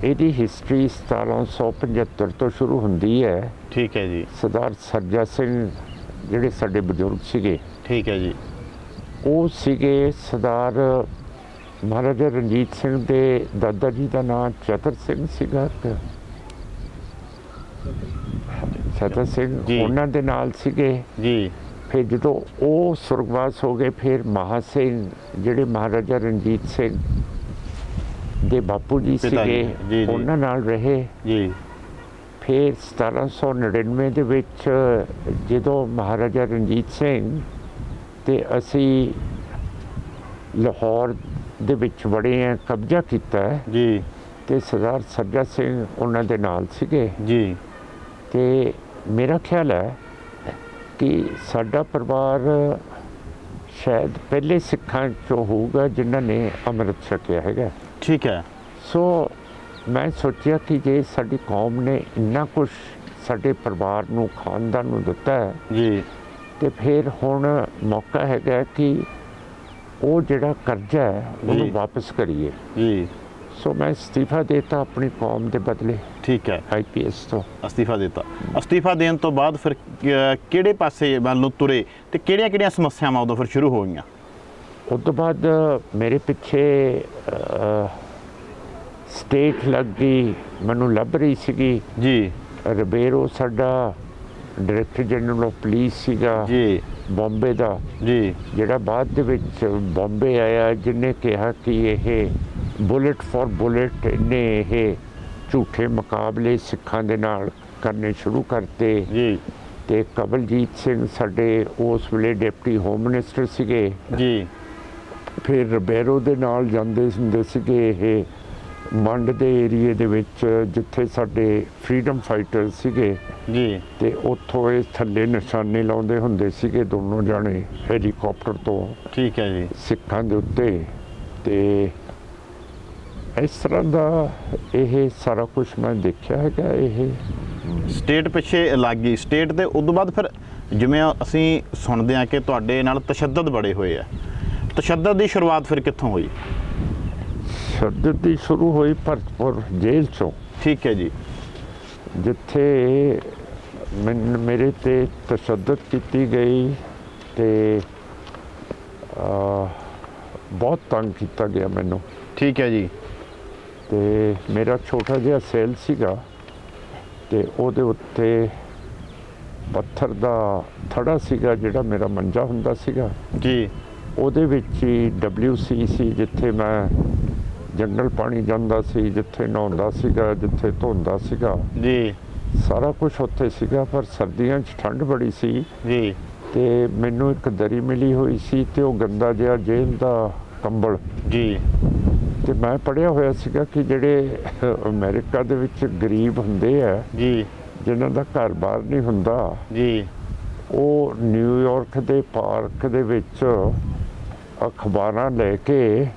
ਇਹਦੀ ਹਿਸਟਰੀ 1775 ਤੋਂ ਸ਼ੁਰੂ ਹੁੰਦੀ ਹੈ। ਠੀਕ ਹੈ ਜੀ। ਸਰਦਾਰ ਸਰਜਾ ਸਿੰਘ ਜਿਹੜੇ ਸਾਡੇ ਬਜ਼ੁਰਗ ਸੀਗੇ, ਠੀਕ ਹੈ ਜੀ, ਉਹ ਸੀਗੇ ਸਰਦਾਰ ਮਹਾਰਾਜਾ ਰਣਜੀਤ ਸਿੰਘ ਦੇ ਦਾਦਾ ਜੀ ਦਾ ਨਾਮ ਚਤਰ ਸਿੰਘ ਸੀਗਾ। ਚਤਰ ਸਿੰਘ ਉਹਨਾਂ ਦੇ ਨਾਲ ਸੀਗੇ ਜੀ। ਫਿਰ ਜਦੋਂ ਉਹ ਸੁਰਗਵਾਸ ਹੋ ਗਏ ਫਿਰ ਮਹਾ ਸਿੰਘ ਜਿਹੜੇ ਮਹਾਰਾਜਾ ਰਣਜੀਤ ਸਿੰਘ ਦੇ ਬਾਪੂ ਜੀ ਸੀਗੇ ਉਹਨਾਂ ਨਾਲ ਰਹੇ ਜੀ। ਫਿਰ 1799 ਦੇ ਵਿੱਚ ਜਦੋਂ ਮਹਾਰਾਜਾ ਰਣਜੀਤ ਸਿੰਘ ਤੇ ਅਸੀਂ ਲਾਹੌਰ ਦੇ ਵਿੱਚ ਵੜੇ ਆ, ਕਬਜ਼ਾ ਕੀਤਾ ਜੀ, ਤੇ ਸਰਦਾਰ ਸਰਜਾ ਸਿੰਘ ਉਹਨਾਂ ਦੇ ਨਾਲ ਸੀਗੇ ਜੀ। ਤੇ ਮੇਰਾ ਖਿਆਲ ਹੈ कि साडा परिवार शायद पहले सिखां चों होऊगा जिन्हां ने अमृत छकिया हैगा। ठीक है। सो मैं सोचिया कि जे साडी कौम ने इन्ना कुछ साडे परिवार नूं खानदान नूं दिता है जी तो फिर हुण मौका हैगा कि वो जिहड़ा कर्जा है उहनूं जी। वापस करिए। जी। सो मैं इस्तीफा देता अपनी कौम के बदले ठीक है। IPS तो। ਅਸਤੀਫਾ ਦਿੱਤਾ। ਅਸਤੀਫਾ ਦੇਣ ਤੋਂ ਬਾਅਦ ਫਿਰ ਕਿਹੜੇ ਪਾਸੇ ਵੱਲ ਨੂੰ ਤੁਰੇ ਤੇ ਕਿਹੜੀਆਂ ਸਮੱਸਿਆਵਾਂ ਉਦੋਂ ਫਿਰ ਸ਼ੁਰੂ ਹੋ ਗਈਆਂ? उस तो बाद मेरे पिछे स्टेट लग गई, मैनू लभ रही सीगी जी। रिबेरो साडा डायरैक्टर जनरल ऑफ पुलिस सीगा जी बॉम्बे दा, जी जिहड़ा बाद दे विच बॉम्बे आया, जिन्हें कहा कि यह बुलेट फॉर बुलेट इन्हें यह झूठे मुकाबले सिखां दे नाल करने शुरू करते। जी ते कवलजीत सिंह साडे उस वेले डिप्टी होम मिनिस्टर सीगे। जी। फिर रिबेरो दे नाल जांदे हुंदे सीगे ਇਹ ਮੰਡ ਦੇ ਏਰੀਏ ਦੇ ਵਿੱਚ ਜਿੱਥੇ ਸਾਡੇ ਫਰੀडम ਫਾਈਟਰ ਸੀਗੇ जी ਤੇ ਉੱਥੋਂ ਇਹ ਥੱਲੇ ਨਿਸ਼ਾਨੇ ਲਾਉਂਦੇ ਹੁੰਦੇ ਸੀਗੇ ਦੋਨੋਂ ਜਾਣੇ ਹੈਲੀਕਾਪਟਰ ਤੋਂ ठीक है जी। ਸਿੱਖਾਂ ਦੇ ਉੱਤੇ। ਤੇ ਇਸ ਤਰ੍ਹਾਂ ਦਾ ਇਹ ਸਾਰਾ ਕੁਝ ਮੈਂ ਦੇਖਿਆ ਹੈਗਾ। ਇਹ ਸਟੇਟ ਪਿੱਛੇ ਲੱਗ ਗਈ ਸਟੇਟ ਤੇ ਉਦੋਂ ਬਾਅਦ ਫਿਰ ਜਿਵੇਂ ਅਸੀਂ ਸੁਣਦੇ ਹਾਂ ਕਿ ਤੁਹਾਡੇ ਨਾਲ ਤਸ਼ੱਦਦ ਬੜੇ ਹੋਏ ਆ। ਤਸ਼ੱਦਦ ਦੀ ਸ਼ੁਰੂਆਤ ਫਿਰ ਕਿੱਥੋਂ ਹੋਈ? ਸ਼ੱਦਤ ਦੀ ਸ਼ੁਰੂ ਹੋਈ ਭਰਤਪੁਰ ਜੇਲ੍ਹ ਚੋਂ। ਠੀਕ ਹੈ ਜੀ। ਜਿੱਥੇ ਮੇਰੇ ਤੇ ਤਸ਼ੱਦਦ ਕੀਤੀ ਗਈ ਤੇ ਬਹੁਤ ਤੰਗ ਕੀਤਾ ਗਿਆ ਮੈਨੂੰ। ਠੀਕ ਹੈ ਜੀ। ਤੇ ਮੇਰਾ ਛੋਟਾ ਜਿਹਾ ਸੈੱਲ ਸੀਗਾ ਤੇ ਉਹਦੇ ਉੱਤੇ ਪੱਥਰ ਦਾ ਥੜਾ ਸੀਗਾ ਜਿਹੜਾ ਮੇਰਾ ਮੰਜਾ ਹੁੰਦਾ ਸੀਗਾ ਜੀ। ਉਹਦੇ ਵਿੱਚ ਹੀ WC ਸੀ ਜਿੱਥੇ ਮੈਂ ਜੰਗਲ ਪਾਣੀ ਜਾਂਦਾ ਸੀ, ਜਿੱਥੇ ਨਹਾਉਂਦਾ ਸੀਗਾ, ਜਿੱਥੇ ਧੋਂਦਾ ਸੀਗਾ, ਜੀ ਸਾਰਾ ਕੁਝ ਉੱਥੇ ਸੀਗਾ। ਪਰ ਸਰਦੀਆਂ 'ਚ ਠੰਡ ਬੜੀ ਸੀ ਜੀ। ਤੇ ਮੈਨੂੰ ਇੱਕ ਦਰੀ ਮਿਲੀ ਹੋਈ ਸੀ ਤੇ ਉਹ ਗੰਦਾ ਜਿਹਾ ਜੇਲ੍ਹ ਦਾ ਕੰਬਲ। ਜੀ। ਤੇ ਮੈਂ ਪੜ੍ਹਿਆ ਹੋਇਆ ਸੀਗਾ ਕਿ ਜਿਹੜੇ ਅਮਰੀਕਾ ਦੇ ਵਿੱਚ ਗਰੀਬ ਹੁੰਦੇ ਆ ਜੀ ਜਿਨ੍ਹਾਂ ਦਾ ਘਰ-ਬਾਰ ਨਹੀਂ ਹੁੰਦਾ, ਜੀ ਉਹ ਨਿਊਯਾਰਕ ਦੇ ਪਾਰਕ ਦੇ ਵਿੱਚ ਅਖਬਾਰਾਂ ਲੈ ਕੇ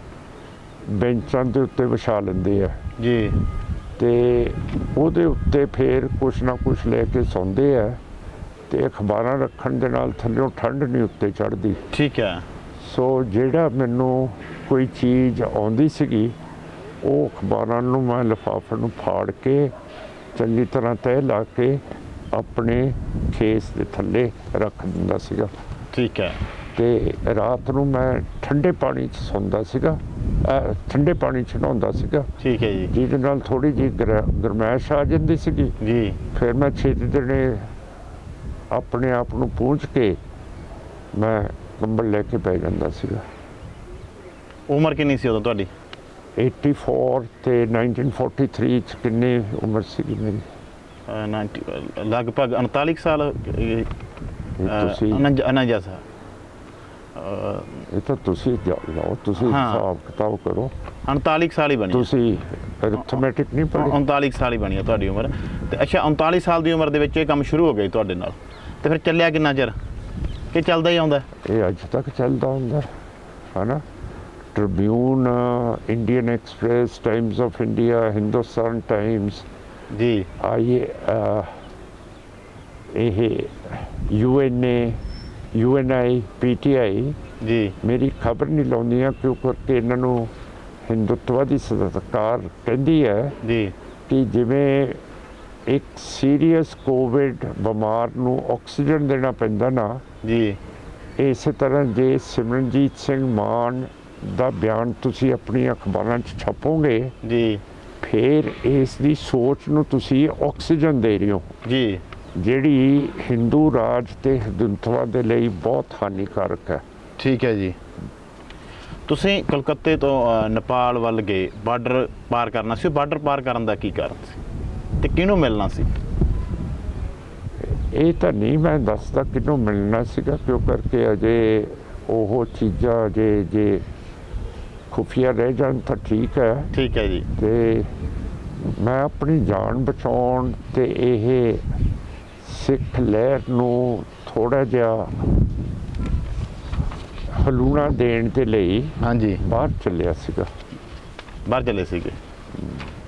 ਬੈਂਚਾਂ ਦੇ ਉੱਤੇ ਵਿਛਾ ਲੈਂਦੇ ਆ ਜੀ। ਤੇ ਉਹਦੇ ਉੱਤੇ ਫਿਰ ਕੁਛ ਨਾ ਕੁਛ ਲੈ ਕੇ ਸੌਂਦੇ ਆ ਤੇ ਅਖਬਾਰਾਂ ਰੱਖਣ ਦੇ ਨਾਲ ਥੱਲਿਓਂ ਠੰਡ ਨਹੀਂ ਉੱਤੇ ਚੜ੍ਹਦੀ। ਠੀਕ ਹੈ। ਸੋ ਜਿਹੜਾ ਮੈਨੂੰ ਕੋਈ ਚੀਜ਼ ਆਉਂਦੀ ਸੀਗੀ ਉਹ ਅਖਬਾਰਾਂ ਨੂੰ ਮੈਂ ਲਿਫਾਫੇ ਨੂੰ ਫਾੜ ਕੇ ਚੰਗੀ ਤਰ੍ਹਾਂ ਤਹਿ ਲਾ ਕੇ ਆਪਣੇ ਖੇਸ ਦੇ ਥੱਲੇ ਰੱਖ ਦਿੰਦਾ ਸੀਗਾ। ਠੀਕ ਹੈ। ਤੇ ਰਾਤ ਨੂੰ ਮੈਂ ਠੰਡੇ ਪਾਣੀ 'ਚ ਸੌਂਦਾ ਸੀਗਾ, ਠੰਡੇ ਪਾਣੀ 'ਚ ਨਹਾਉਂਦਾ ਸੀਗਾ। ਠੀਕ ਹੈ ਜੀ। ਜਿਹਦੇ ਨਾਲ ਥੋੜ੍ਹੀ ਜਿਹੀ ਗਰਮੈਸ਼ ਆ ਜਾਂਦੀ ਸੀਗੀ। ਜੀ। ਫਿਰ ਮੈਂ ਛੇਤੀ ਦਿਨੇ ਆਪਣੇ ਆਪ ਨੂੰ ਪੂੰਝ ਕੇ ਮੈਂ ਕੰਬਲ ਲੈ ਕੇ ਪੈ ਜਾਂਦਾ ਸੀਗਾ। ਉਮਰ ਕਿੰਨੀ ਸੀ ਉਦੋਂ ਤੁਹਾਡੀ? 84 ਤੇ 1943 'ਚ ਕਿੰਨੀ ਉਮਰ ਸੀਗੀ ਮੇਰੀ? 90 ਲਗਭਗ 39 ਸਾਲ। ਤੁਸੀਂ 49 ਸਾਲ। ਇਹ ਤਾਂ ਤੁਸੀਂ ਜਾਓ, ਤੁਸੀਂ ਹਾਂ। ਹਿਸਾਬ ਕਿਤਾਬ ਕਰੋ। 39 ਸਾਲ ਹੀ ਬਣੀ। ਤੁਸੀਂ ਅਰਿਥਮੈਟਿਕ ਨਹੀਂ ਪੜ੍ਹੀ? 39 ਸਾਲ ਹੀ ਬਣੀ ਆ ਤੁਹਾਡੀ ਉਮਰ। ਤੇ ਅੱਛਾ 39 ਸਾਲ ਦੀ ਉਮਰ ਦੇ ਵਿੱਚ ਇਹ ਕੰਮ ਸ਼ੁਰੂ ਹੋ ਗਿਆ ਤੁਹਾਡੇ ਨਾਲ, ਤੇ ਫਿਰ ਚੱਲਿਆ ਕਿੰਨਾ ਚਿਰ ਕਿ ਚੱਲਦਾ ਹੀ ਆਉਂਦਾ? ਇਹ ਅੱਜ ਤੱਕ ਚੱਲਦਾ ਹੁੰਦਾ ਹੈ ਨਾ। Tribune, Indian express, Times of India, Hindustan Times, ਜੀ ਆਈਏ ਇਹ UNA, UNI, PTI ਜੀ ਮੇਰੀ ਖਬਰ ਨਹੀਂ ਲਾਉਂਦੀਆਂ ਕਿਉਂਕਿ ਇਹਨਾਂ ਨੂੰ ਹਿੰਦੁੱਤਵਾਦੀ ਸਰਕਾਰ ਕਹਿੰਦੀ ਹੈ ਜੀ ਕਿ ਜਿਵੇਂ ਇੱਕ ਸੀਰੀਅਸ ਕੋਵਿਡ ਬਿਮਾਰ ਨੂੰ ਆਕਸੀਜਨ ਦੇਣਾ ਪੈਂਦਾ ਨਾ, ਜੀ ਇਸੇ ਤਰ੍ਹਾਂ ਜੇ ਸਿਮਰਨਜੀਤ ਸਿੰਘ ਮਾਨ ਦਾ ਬਿਆਨ ਤੁਸੀਂ ਆਪਣੀਆਂ ਅਖਬਾਰਾਂ 'ਚ ਛਾਪੋਗੇ ਜੀ ਫਿਰ ਇਸ ਦੀ ਸੋਚ ਨੂੰ ਤੁਸੀਂ ਆਕਸੀਜਨ ਦੇ ਰਹੇ ਹੋ, ਜੀ ਜਿਹੜੀ ਹਿੰਦੂ ਰਾਜ ਤੇ ਹਿੰਦੂਤਵ ਦੇ ਲਈ ਬਹੁਤ ਹਾਨੀਕਾਰਕ ਹੈ। ਠੀਕ ਹੈ ਜੀ। ਤੁਸੀਂ ਕਲਕੱਤੇ ਤੋਂ ਨੇਪਾਲ ਵੱਲ ਗਏ, ਬਾਰਡਰ ਪਾਰ ਕਰਨਾ ਸੀ। ਬਾਰਡਰ ਪਾਰ ਕਰਨ ਦਾ ਕੀ ਕਾਰਨ ਸੀ ਤੇ ਕਿਹਨੂੰ ਮਿਲਣਾ ਸੀ? ਇਹ ਤਾਂ ਨਹੀਂ ਮੈਂ ਦੱਸਦਾ ਕਿਹਨੂੰ ਮਿਲਣਾ ਸੀਗਾ, ਕਿਉਂ ਕਰਕੇ ਅਜੇ ਉਹ ਚੀਜ਼ਾਂ ਜੇ ਖੁਫੀਆ ਰਹਿ ਜਾਣ ਤਾਂ ਠੀਕ ਹੈ। ਠੀਕ ਹੈ ਜੀ। ਤੇ ਮੈਂ ਆਪਣੀ ਜਾਨ ਬਚਾਉਣ ਤੇ ਇਹ ਸਿੱਖ ਲਹਿਰ ਨੂੰ ਥੋੜ੍ਹਾ ਜਿਹਾ ਹਲੂਣਾ ਦੇਣ ਦੇ ਲਈ ਹਾਂਜੀ ਬਾਹਰ ਚੱਲਿਆ ਸੀਗਾ। ਬਾਹਰ ਚਲੇ ਸੀਗੇ।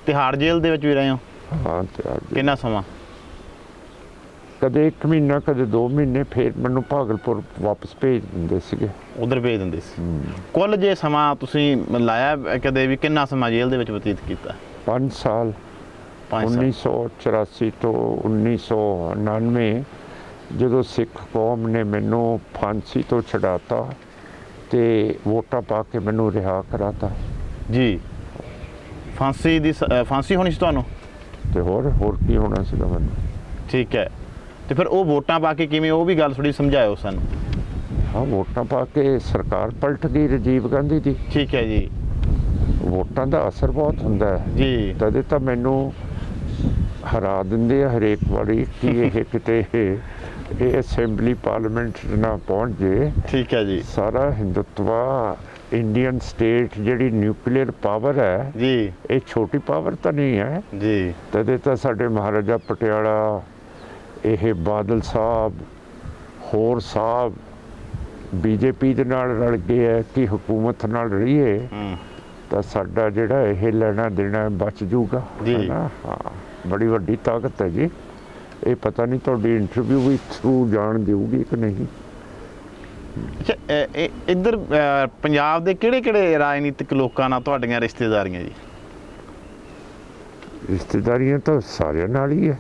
ਤਿਹਾੜ ਜੇਲ੍ਹ ਦੇ ਵਿੱਚ ਵੀ ਰਹੇ ਹੋ ਹਾਂ, ਤਿਆਰ ਕਿੰਨਾ ਸਮਾਂ? ਕਦੇ 1 ਮਹੀਨਾ, ਕਦੇ 2 ਮਹੀਨੇ, ਫਿਰ ਮੈਨੂੰ ਭਾਗਲਪੁਰ ਵਾਪਸ ਭੇਜ ਦਿੰਦੇ ਸੀਗੇ। ਉਧਰ ਭੇਜ ਦਿੰਦੇ ਸੀ। ਕੁੱਲ ਜੇ ਸਮਾਂ ਤੁਸੀਂ ਲਾਇਆ ਕਦੇ ਵੀ, ਕਿੰਨਾ ਸਮਾਂ ਜੇਲ੍ਹ ਦੇ ਵਿੱਚ ਬਤੀਤ ਕੀਤਾ? 5 ਸਾਲ। 5 ਸਾਲ। 1984 ਤੋਂ 1999 ਜਦੋਂ ਸਿੱਖ ਕੌਮ ਨੇ ਮੈਨੂੰ ਫਾਂਸੀ ਤੋਂ ਛਡਾਤਾ ਤੇ ਵੋਟਾਂ ਪਾ ਕੇ ਮੈਨੂੰ ਰਿਹਾ ਕਰਾਤਾ। ਜੀ, ਫਾਂਸੀ ਦੀ ਫਾਂਸੀ ਹੋਣੀ ਸੀ ਤੁਹਾਨੂੰ? ਤੇ ਹੋਰ ਕੀ ਹੋਣਾ ਸੀਗਾ ਮੈਨੂੰ। ਠੀਕ ਹੈ। ਤੇ ਫਿਰ ਉਹ ਵੋਟਾਂ ਪਾ ਕੇ ਕਿਵੇਂ, ਉਹ ਵੀ ਗੱਲ ਥੋੜੀ ਸਮਝਾਇਓ ਸਾਨੂੰ। ਹਾਂ, ਵੋਟਾਂ ਪਾ ਕੇ ਸਰਕਾਰ ਪਲਟ ਗਈ ਰਾਜੀਵ ਗਾਂਧੀ ਦੀ। ਠੀਕ ਹੈ ਜੀ। ਵੋਟਾਂ ਦਾ ਅਸਰ ਬਹੁਤ ਹੁੰਦਾ ਹੈ ਜੀ। ਤਦੇ ਤਾਂ ਮੈਨੂੰ ਹਰਾ ਦਿੰਦੇ ਆ ਹਰੇਕ ਵਾਰੀ ਕਿ ਇਹ ਕਿਤੇ ਇਹ ਅਸੈਂਬਲੀ ਪਾਰਲੀਮੈਂਟ ਨਾ ਪਹੁੰਚ ਜੇ। ਠੀਕ ਹੈ ਜੀ। ਸਾਰਾ ਹਿੰਦੁਤਵਾ ਇੰਡੀਅਨ ਸਟੇਟ ਜਿਹੜੀ ਨਿਊਕਲੀਅਰ ਪਾਵਰ ਹੈ ਜੀ, ਇਹ ਛੋਟੀ ਪਾਵਰ ਤਾਂ ਨਹੀਂ ਹੈ ਜੀ। ਤਦੇ ਤਾਂ ਸਾਡੇ ਮਹਾਰਾਜਾ ਪਟਿਆਲਾ, ਇਹ ਬਾਦਲ ਸਾਹਿਬ, ਹੋਰ ਸਾਹਿਬ ਬੀਜੇਪੀ ਦੇ ਨਾਲ ਰਲ ਗਏ ਹੈ ਕਿ ਹਕੂਮਤ ਨਾਲ ਰਹੀਏ ਤਾਂ ਸਾਡਾ ਜਿਹੜਾ ਇਹ ਲੈਣਾ ਦੇਣਾ ਬਚ ਜੂਗਾ। ਹਾਂ, ਬੜੀ ਵੱਡੀ ਤਾਕਤ ਹੈ ਜੀ। ਇਹ ਪਤਾ ਨਹੀਂ ਤੁਹਾਡੀ ਇੰਟਰਵਿਊ ਵੀ ਥਰੂ ਜਾਣ ਦੇਊਗੀ ਕਿ ਨਹੀਂ। ਅੱਛਾ, ਇੱਧਰ ਪੰਜਾਬ ਦੇ ਕਿਹੜੇ ਰਾਜਨੀਤਿਕ ਲੋਕਾਂ ਨਾਲ ਤੁਹਾਡੀਆਂ ਰਿਸ਼ਤੇਦਾਰੀਆਂ ਜੀ? ਰਿਸ਼ਤੇਦਾਰੀਆਂ ਤਾਂ ਸਾਰਿਆਂ ਨਾਲ ਹੀ ਹੈ।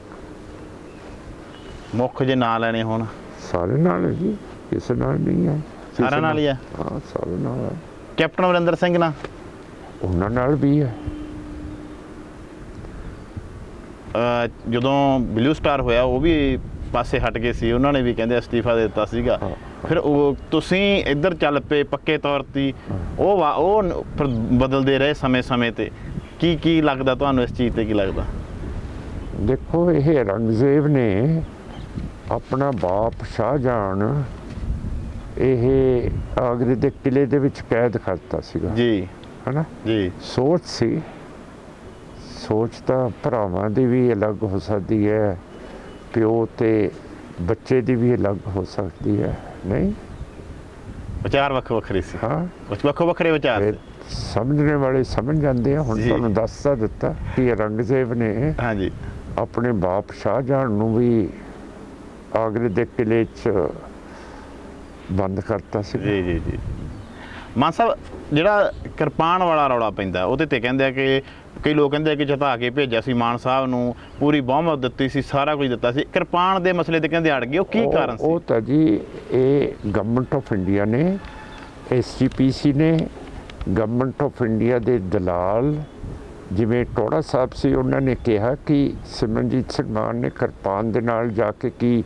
ਮੁੱਖ ਜੇ ਨਾਂ ਲੈਣੇ ਹੋਣ? ਸਾਰੇ ਨਾਲ ਹੈ ਜੀ, ਕਿਸੇ ਨਾਲ ਨਹੀਂ ਹੈ। ਸਾਰਿਆਂ ਨਾਲ ਹੀ ਹੈ? ਹਾਂ, ਸਾਰੇ ਨਾਲ ਹੈ। ਕੈਪਟਨ ਅਮਰਿੰਦਰ ਸਿੰਘ ਨਾਲ? ਉਹਨਾਂ ਨਾਲ ਵੀ ਹੈ। ਜਦੋਂ ਬਲੂ ਸਟਾਰ ਹੋਇਆ ਉਹ ਵੀ ਪਾਸੇ ਹਟ ਗਏ ਸੀ, ਉਹਨਾਂ ਨੇ ਵੀ ਕਹਿੰਦੇ ਅਸਤੀਫਾ ਦੇ ਦਿੱਤਾ ਸੀਗਾ। ਫਿਰ ਉਹ ਤੁਸੀਂ ਇੱਧਰ ਚੱਲ ਪਏ ਪੱਕੇ ਤੌਰ ਤੇ, ਉਹ ਬਦਲਦੇ ਰਹੇ ਸਮੇਂ ਤੇ। ਕੀ ਲੱਗਦਾ ਤੁਹਾਨੂੰ ਇਸ ਚੀਜ਼ ਤੇ, ਕੀ ਲੱਗਦਾ? ਦੇਖੋ, ਇਹ ਔਰੰਗਜ਼ੇਬ ਨੇ ਆਪਣਾ ਬਾਪ ਸ਼ਾਹਜਹਾਨ ਇਹ ਆਗਰੇ ਦੇ ਕਿਲੇ ਦੇ ਵਿੱਚ ਕੈਦ ਕਰਤਾ ਸੀਗਾ ਜੀ, ਹੈ ਨਾ ਜੀ। ਸੋਚ ਤਾਂ ਭਰਾਵਾਂ ਦੀ ਵੀ ਅਲੱਗ ਹੋ ਸਕਦੀ ਹੈ, ਪਿਓ ਤੇ ਬੱਚੇ ਦੀ ਵੀ ਅਲੱਗ ਹੋ ਸਕਦੀ ਹੈ, ਨਹੀਂ? ਵਿਚਾਰ ਵੱਖੋ ਵੱਖਰੇ ਸੀ। ਹਾਂ, ਵੱਖੋ ਵੱਖਰੇ ਵਿਚਾਰ। ਸਮਝਣੇ ਵਾਲੇ ਸਮਝ ਜਾਂਦੇ ਆ। ਹੁਣ ਤੁਹਾਨੂੰ ਦੱਸਦਾ ਦਿੱਤਾ ਕਿ ਔਰੰਗਜ਼ੇਬ ਨੇ ਹਾਂਜੀ ਆਪਣੇ ਬਾਪ ਸ਼ਾਹਜਹਾਨ ਨੂੰ ਵੀ ਆਗਰੇ ਦੇ ਕਿਲੇ 'ਚ ਬੰਦ ਕਰਤਾ ਸੀ। ਜੀ। ਮਾਨ ਸਾਹਿਬ, ਜਿਹੜਾ ਕਿਰਪਾਨ ਵਾਲਾ ਰੌਲਾ ਪੈਂਦਾ ਉਹਦੇ ਤੇ ਕਹਿੰਦੇ ਆ ਕਿ ਕਈ ਲੋਕ ਕਹਿੰਦੇ ਆ ਕਿ ਜਿਤਾ ਕੇ ਭੇਜਿਆ ਸੀ ਮਾਨ ਸਾਹਿਬ ਨੂੰ, ਪੂਰੀ ਬਹੁਮਤ ਦਿੱਤੀ ਸੀ, ਸਾਰਾ ਕੁਝ ਦਿੱਤਾ ਸੀ, ਕਿਰਪਾਨ ਦੇ ਮਸਲੇ ਤੇ ਕਹਿੰਦੇ ਅੜ ਗਏ। ਉਹ ਕੀ ਕਾਰਨ ਸੀ? ਉਹ ਤਾਂ ਜੀ ਇਹ ਗਵਰਨਮੈਂਟ ਆਫ ਇੰਡੀਆ ਨੇ, SGPC ਨੇ, ਗਵਰਨਮੈਂਟ ਆਫ ਇੰਡੀਆ ਦੇ ਦਲਾਲ ਜਿਵੇਂ ਟੋੜਾ ਸਾਹਿਬ ਸੀ, ਉਹਨਾਂ ਨੇ ਕਿਹਾ ਕਿ ਸਿਮਰਨਜੀਤ ਸਿੰਘ ਮਾਨ ਨੇ ਕਿਰਪਾਨ ਦੇ ਨਾਲ ਜਾ ਕੇ ਕੀ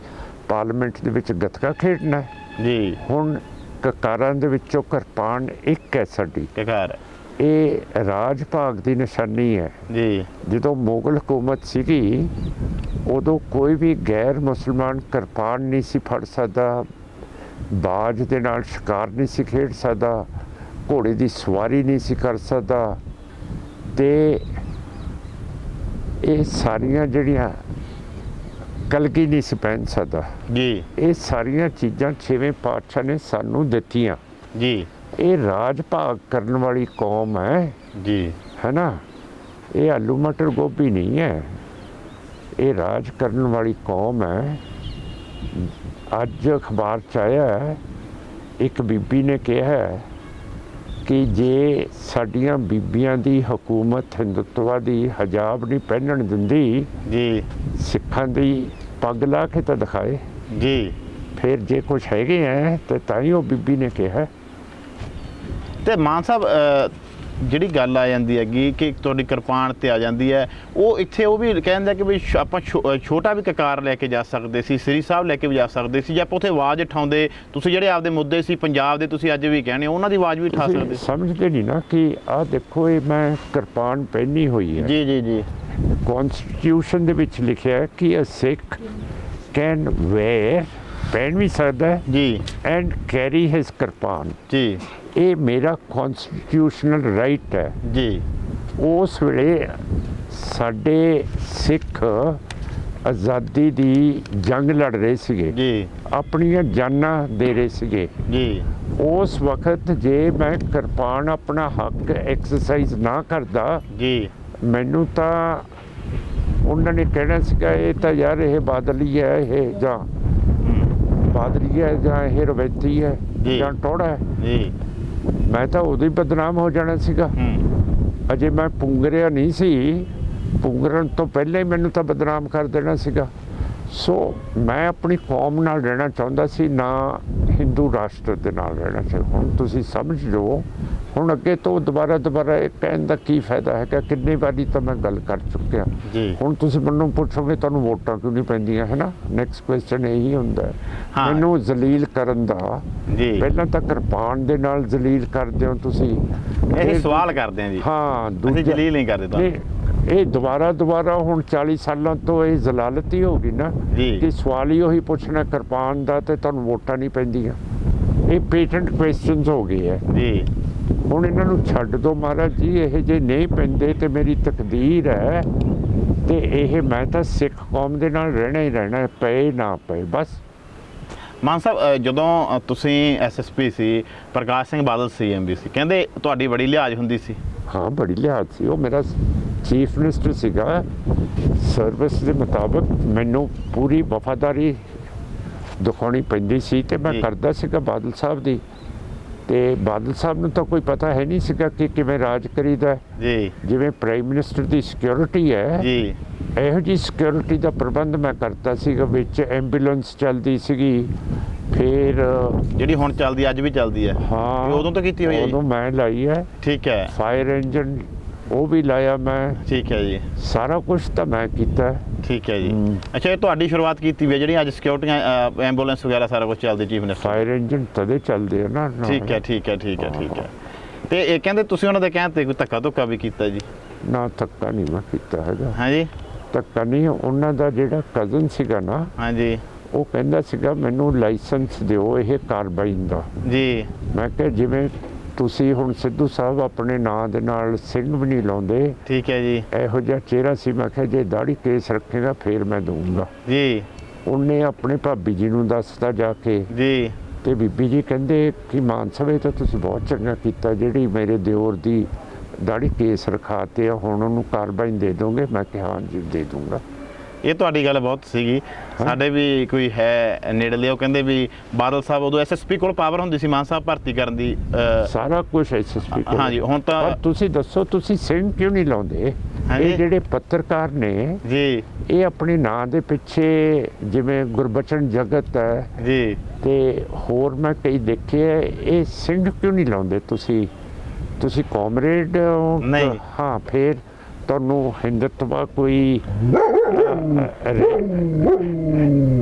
ਪਾਰਲੀਮੈਂਟ ਦੇ ਵਿੱਚ ਗੱਤਕਾ ਖੇਡਣਾ ਜੀ। ਹੁਣ ਕਕਾਰਾਂ ਦੇ ਵਿੱਚੋਂ ਕਿਰਪਾਨ ਇੱਕ ਹੈ ਸਾਡੀ ਕਕਾਰ, ਇਹ ਰਾਜ ਭਾਗ ਦੀ ਨਿਸ਼ਾਨੀ ਹੈ ਜੀ। ਜਦੋਂ ਮੁਗਲ ਹਕੂਮਤ ਸੀਗੀ ਉਦੋਂ ਕੋਈ ਵੀ ਗੈਰ ਮੁਸਲਮਾਨ ਕਿਰਪਾਨ ਨਹੀਂ ਸੀ ਫੜ ਸਕਦਾ, ਬਾਜ ਦੇ ਨਾਲ ਸ਼ਿਕਾਰ ਨਹੀਂ ਸੀ ਖੇਡ ਸਕਦਾ, ਘੋੜੇ ਦੀ ਸਵਾਰੀ ਨਹੀਂ ਸੀ ਕਰ ਸਕਦਾ। ਤੇ ਇਹ ਸਾਰੀਆਂ ਜਿਹੜੀਆਂ ਕਲਗੀ ਨਹੀਂ ਸੀ ਪਹਿਨ ਸਕਦਾ ਜੀ, ਇਹ ਸਾਰੀਆਂ ਚੀਜ਼ਾਂ 6ਵੇਂ ਪਾਤਸ਼ਾਹ ਨੇ ਸਾਨੂੰ ਦਿੱਤੀਆਂ ਜੀ। ਇਹ ਰਾਜ ਭਾਗ ਕਰਨ ਵਾਲੀ ਕੌਮ ਹੈ ਜੀ, ਹੈ ਨਾ? ਇਹ ਆਲੂ ਮਟਰ ਗੋਭੀ ਨਹੀਂ ਹੈ, ਇਹ ਰਾਜ ਕਰਨ ਵਾਲੀ ਕੌਮ ਹੈ। ਅੱਜ ਅਖਬਾਰ 'ਚ ਆਇਆ ਹੈ, ਇੱਕ ਬੀਬੀ ਨੇ ਕਿਹਾ ਕਿ ਜੇ ਸਾਡੀਆਂ ਬੀਬੀਆਂ ਦੀ ਹਕੂਮਤ ਹਿੰਦੁਤਵਾ ਦੀ ਹਜਾਬ ਨਹੀਂ ਪਹਿਨਣ ਦਿੰਦੀ ਜੀ, ਸਿੱਖਾਂ ਦੀ ਪੱਗ ਲਾ ਕੇ ਤਾਂ ਦਿਖਾਏ ਜੀ, ਫਿਰ ਜੇ ਕੁਛ ਹੈਗੇ ਹੈ ਤਾਂ ਹੀ ਉਹ ਬੀਬੀ ਨੇ ਕਿਹਾ। ਤੇ ਮਾਨ ਸਾਹਿਬ, ਜਿਹੜੀ ਗੱਲ ਆ ਜਾਂਦੀ ਹੈਗੀ ਕਿ ਤੁਹਾਡੀ ਕਿਰਪਾਨ ਤੇ ਆ ਜਾਂਦੀ ਹੈ, ਉਹ ਇੱਥੇ ਉਹ ਵੀ ਕਹਿੰਦਾ ਕਿ ਵੀ ਆਪਾਂ ਛੋਟਾ ਵੀ ਕਕਾਰ ਲੈ ਕੇ ਜਾ ਸਕਦੇ ਸੀ, ਸ੍ਰੀ ਸਾਹਿਬ ਲੈ ਕੇ ਵੀ ਜਾ ਸਕਦੇ ਸੀ, ਜੇ ਆਪਾਂ ਉੱਥੇ ਆਵਾਜ਼ ਉਠਾਉਂਦੇ, ਤੁਸੀਂ ਜਿਹੜੇ ਆਪਦੇ ਮੁੱਦੇ ਸੀ ਪੰਜਾਬ ਦੇ, ਤੁਸੀਂ ਅੱਜ ਵੀ ਕਹਿੰਦੇ ਉਹਨਾਂ ਦੀ ਆਵਾਜ਼ ਵੀ ਉਠਾ ਸਕਦੇ। ਸਮਝਦੇ ਨਹੀਂ ਨਾ ਕਿ ਆਹ ਦੇਖੋ, ਇਹ ਮੈਂ ਕਿਰਪਾਨ ਪਹਿਨੀ ਹੋਈ ਹੈ ਜੀ। ਕਨਸਟੀਟਿਊਸ਼ਨ ਦੇ ਵਿੱਚ ਲਿਖਿਆ ਕਿ ਅ ਸਿੱਖ ਕੈਨ ਵੇਅਰ, ਪਹਿਨ ਵੀ ਸਕਦਾ ਜੀ, ਐਂਡ ਕੈਰੀ ਹਿਸ ਕਿਰਪਾਨ ਜੀ। ਇਹ ਮੇਰਾ ਕਨਸਟੀਟਿਊਸ਼ਨਲ ਰਾਈਟ ਹੈ ਜੀ। ਉਸ ਵੇਲੇ ਸਾਡੇ ਸਿੱਖ ਆਜ਼ਾਦੀ ਦੀ ਜੰਗ ਲੜ ਰਹੇ ਸੀਗੇ ਜੀ ਆਪਣੀਆਂ ਜਾਨਾਂ ਦੇ ਰਹੇ ਸੀਗੇ ਜੀ ਉਸ ਵਕਤ ਜੇ ਮੈਂ ਕਿਰਪਾਨ ਆਪਣਾ ਹੱਕ ਐਕਸਰਸਾਈਜ਼ ਨਾ ਕਰਦਾ ਜੀ ਮੈਨੂੰ ਤਾਂ ਉਹਨਾਂ ਨੇ ਕਹਿਣਾ ਸੀਗਾ ਇਹ ਤਾਂ ਯਾਰ ਇਹ ਬਾਦਲੀ ਹੈ ਇਹ ਜਾਂ ਬਾਦਲੀ ਹੈ ਜਾਂ ਇਹ ਰਵੈਤੀ ਹੈ ਜੀ। ਜਾਂ ਟੋੜਾ ਹੈ ਜੀ ਮੈਂ ਤਾਂ ਉਦੋਂ ਹੀ ਬਦਨਾਮ ਹੋ ਜਾਣਾ ਸੀਗਾ ਅਜੇ ਮੈਂ ਪੁੰਗਰਿਆ ਨਹੀਂ ਸੀ ਪੁੰਗਰਨ ਤੋਂ ਪਹਿਲਾਂ ਹੀ ਮੈਨੂੰ ਤਾਂ ਬਦਨਾਮ ਕਰ ਦੇਣਾ ਸੀਗਾ ਸੋ ਮੈਂ ਆਪਣੀ ਕੌਮ ਨਾਲ ਰਹਿਣਾ ਚਾਹੁੰਦਾ ਸੀ ਨਾ ਹਿੰਦੂ ਰਾਸ਼ਟਰ ਦੇ ਨਾਲ ਰਹਿਣਾ ਚਾਹੁੰਦਾ ਹੁਣ ਤੁਸੀਂ ਸਮਝ ਜਾਓ ਹੁਣ ਅੱਗੇ ਤੋਂ ਦੁਬਾਰਾ ਇਹ ਕਹਿਣ ਦਾ ਕੀ ਫਾਇਦਾ ਹੈਗਾ ਕਿੰਨੀ ਵਾਰੀ ਤਾਂ ਮੈਂ ਗੱਲ ਕਰ ਚੁੱਕਿਆ ਜੀ ਹੁਣ ਤੁਸੀਂ ਮੈਨੂੰ ਪੁੱਛੋਗੇ ਤੁਹਾਨੂੰ ਵੋਟਾਂ ਕਿਉਂ ਨਹੀਂ ਪੈਂਦੀਆਂ ਹੈ ਨਾ ਨੈਕਸਟ ਕੁਐਸਚਨ ਇਹੀ ਹੁੰਦਾ ਹੈ। ਹਾਂ। ਮੈਨੂੰ ਜ਼ਲੀਲ ਕਰਨ ਦਾ ਜੀ ਪਹਿਲਾਂ ਤਾਂ ਕਿਰਪਾਨ ਦੇ ਨਾਲ ਜ਼ਲੀਲ ਕਰਦੇ ਹੋ ਤੁਸੀਂ ਇਹ ਸਵਾਲ ਕਰਦੇ ਆ ਜੀ ਹਾਂ ਅਸੀਂ ਜਲੀਲ ਨਹੀਂ ਕਰਦੇ ਤੁਹਾਨੂੰ ਇਹ ਦੁਬਾਰਾ ਹੁਣ 40 ਸਾਲਾਂ ਤੋਂ ਇਹ ਜ਼ਲਾਲਤ ਹੀ ਹੋ ਗਈ ਨਾ ਜੀ। ਕਿ ਸਵਾਲ ਹੀ ਉਹੀ ਪੁੱਛਣਾ ਕਿਰਪਾਨ ਦਾ ਤੇ ਤੁਹਾਨੂੰ ਵੋਟਾਂ ਨਹੀਂ ਪੈਂਦੀਆਂ ਇਹ ਪੇਟੈਂਟ ਕੁਐਸਚਨਸ ਹੋ ਗਏ ਹੈ ਜੀ ਹੁਣ ਇਹਨਾਂ ਨੂੰ ਛੱਡ ਦਿਓ ਮਹਾਰਾਜ ਜੀ ਇਹ ਜੇ ਨਹੀਂ ਪੈਂਦੇ ਤੇ ਮੇਰੀ ਤਕਦੀਰ ਹੈ ਤੇ ਇਹ ਮੈਂ ਤਾਂ ਸਿੱਖ ਕੌਮ ਦੇ ਨਾਲ ਰਹਿਣਾ ਹੀ ਰਹਿਣਾ ਪਏ ਨਾ ਪਏ ਬਸ ਮਾਨ ਸਾਹਿਬ ਜਦੋਂ ਤੁਸੀਂ ਐਸਐਸਪੀ ਸੀ ਪ੍ਰਕਾਸ਼ ਸਿੰਘ ਬਾਦਲ ਸੀਐਮਬੀ ਸੀ ਕਹਿੰਦੇ ਤੁਹਾਡੀ ਬੜੀ ਲਿਹਾਜ਼ ਹੁੰਦੀ ਸੀ ਹਾਂ ਬੜੀ ਲਿਹਾਜ਼ ਸੀ ਉਹ ਮੇਰਾ ਚੀਫ ਮਿਨਿਸਟਰ ਸੀਗਾ ਸਰਵਿਸ ਦੇ ਮੁਤਾਬਕ ਮੈਨੂੰ ਪੂਰੀ ਵਫਾਦਾਰੀ ਦਿਖਾਉਣੀ ਪੈਂਦੀ ਸੀ ਤੇ ਮੈਂ ਕਰਦਾ ਸੀਗਾ ਬਾਦਲ ਸਾਹਿਬ ਦੀ ਤੇ ਬਾਦਲ ਸਾਹਿਬ ਨੂੰ ਤਾਂ ਕੋਈ ਪਤਾ ਹੈ ਨਹੀਂ ਸੀਗਾ ਕਿ ਕਿਵੇਂ ਰਾਜ ਕਰੀਦਾ ਜੀ ਜਿਵੇਂ ਪ੍ਰਾਈਮ ਮਿਨਿਸਟਰ ਦੀ ਸਿਕਿਉਰਿਟੀ ਹੈ ਜੀ ਇਹੋ ਜਿਹੀ ਸਿਕਿਉਰਿਟੀ ਦਾ ਪ੍ਰਬੰਧ ਮੈਂ ਕਰਦਾ ਸੀਗਾ ਵਿੱਚ ਐਂਬੂਲੈਂਸ ਚੱਲਦੀ ਸੀਗੀ ਫਿਰ ਜਿਹੜੀ ਹੁਣ ਚੱਲਦੀ ਅੱਜ ਵੀ ਚੱਲਦੀ ਹੈ ਹਾਂ ਇਹ ਉਦੋਂ ਤੋਂ ਕੀਤੀ ਹੋਈ ਹੈ ਜੀ? ਉਦੋਂ ਮੈਂ ਲਾਈ ਹੈ ਠੀਕ ਹੈ ਫਾਇਰ ਇੰਜਨ ਉਹ ਵੀ ਲਾਇਆ ਮੈਂ ਠੀਕ ਹੈ ਜੀ ਸਾਰਾ ਕੁਝ ਤਾਂ ਮੈਂ ਕੀਤਾ ਠੀਕ ਹੈ ਜੀ ਅੱਛਾ ਇਹ ਤੁਹਾਡੀ ਸ਼ੁਰੂਆਤ ਕੀਤੀ ਵੀ ਹੈ ਜਿਹੜੀ ਅੱਜ ਸਿਕਿਉਰਿਟੀਆਂ ਐਂਬੂਲੈਂਸ ਵਗੈਰਾ ਸਾਰਾ ਕੁਝ ਚੱਲਦੀ ਚੀਫ ਮਿਨਿਸਟਰ ਫਾਇਰ ਇੰਜਨ ਤਦੇ ਚੱਲਦੇ ਆ ਨਾ ਠੀਕ ਹੈ ਤੇ ਇਹ ਕਹਿੰਦੇ ਤੁਸੀਂ ਉਹਨਾਂ ਦੇ ਕਹਿਣ ਤੇ ਕੋਈ ਧੱਕਾ ਵੀ ਕੀਤਾ ਜੀ ਨਾ ਧੱਕਾ ਨਹੀਂ ਮੈਂ ਕੀਤਾ ਹੈਗਾ ਹਾਂਜੀ ਧੱਕਾ ਨਹੀਂ ਉਹਨਾਂ ਦਾ ਜਿਹੜਾ ਕਜ਼ਨ ਸੀਗਾ ਨਾ ਹਾਂਜੀ ਉਹ ਕਹਿੰਦਾ ਸੀਗਾ ਮੈਨੂੰ ਲਾਇਸੈਂਸ ਦਿਓ ਇਹ ਕਾਰਬਾਈਨ ਦਾ ਜੀ ਮੈਂ ਕਿਹਾ ਜਿਵੇਂ ਤੁਸੀਂ ਹੁਣ ਸਿੱਧੂ ਸਾਹਿਬ ਆਪਣੇ ਨਾਂ ਦੇ ਨਾਲ ਸਿੰਘ ਵੀ ਨਹੀਂ ਲਾਉਂਦੇ ਠੀਕ ਹੈ ਜੀ ਇਹੋ ਜਿਹਾ ਚਿਹਰਾ ਸੀ ਮੈਂ ਕਿਹਾ ਜੇ ਦਾੜੀ ਕੇਸ ਰੱਖੇਗਾ ਫੇਰ ਮੈਂ ਦਊਂਗਾ ਜੀ ਉਹਨੇ ਆਪਣੇ ਭਾਬੀ ਜੀ ਨੂੰ ਦੱਸਤਾ ਜਾ ਕੇ ਜੀ ਤੇ ਬੀਬੀ ਜੀ ਕਹਿੰਦੇ ਕਿ ਮਾਨ ਸਾਹਿਬ ਤਾਂ ਤੁਸੀਂ ਬਹੁਤ ਚੰਗਾ ਕੀਤਾ ਜਿਹੜੀ ਮੇਰੇ ਦਿਓਰ ਦੀ ਦਾੜੀ ਕੇਸ ਰਖਾਤੇ ਆ ਹੁਣ ਉਹਨੂੰ ਕਾਰਬਾਈਨ ਦੇ ਦੋਗੇ ਮੈਂ ਕਿਹਾ ਹਾਂ ਜੀ ਦੇ ਦੂੰਗਾ ਇਹ ਤੁਹਾਡੀ ਗੱਲ ਬਹੁਤ ਸੀਗੀ ਸਾਡੇ ਵੀ ਕੋਈ ਹੈ ਨੇੜਲੇ ਉਹ ਕਹਿੰਦੇ ਵੀ ਬਾਦਲ ਸਾਹਿਬ ਉਦੋਂ ਐਸਐਸਪੀ ਕੋਲ ਪਾਵਰ ਹੁੰਦੀ ਸੀ ਮਾਨ ਸਾਹਿਬ ਭਰਤੀ ਕਰਨ ਦੀ ਸਾਰਾ ਕੁਝ ਐਸਐਸਪੀ ਕੋਲ ਹਾਂਜੀ ਹੁਣ ਤਾਂ ਤੁਸੀਂ ਦੱਸੋ ਤੁਸੀਂ ਸਿੰਘ ਕਿਉਂ ਨਹੀਂ ਲਾਉਂਦੇ ਇਹ ਜਿਹੜੇ ਪੱਤਰਕਾਰ ਨੇ ਜੀ ਇਹ ਆਪਣੇ ਨਾਂ ਦੇ ਪਿੱਛੇ ਜਿਵੇਂ ਗੁਰਬਚਨ ਜਗਤ ਹੈ ਜੀ ਤੇ ਹੋਰ ਮੈਂ ਕਈ ਦੇਖੇ ਇਹ ਸਿੰਘ ਕਿਉਂ ਨਹੀਂ ਲਾਉਂਦੇ ਤੁਸੀਂ ਕਾਮਰੇਡ ਨਹੀਂ ਹਾਂ ਫਿਰ ਤੁਹਾਨੂੰ ਹਿੰਦੁਤਵਾ ਕੋਈ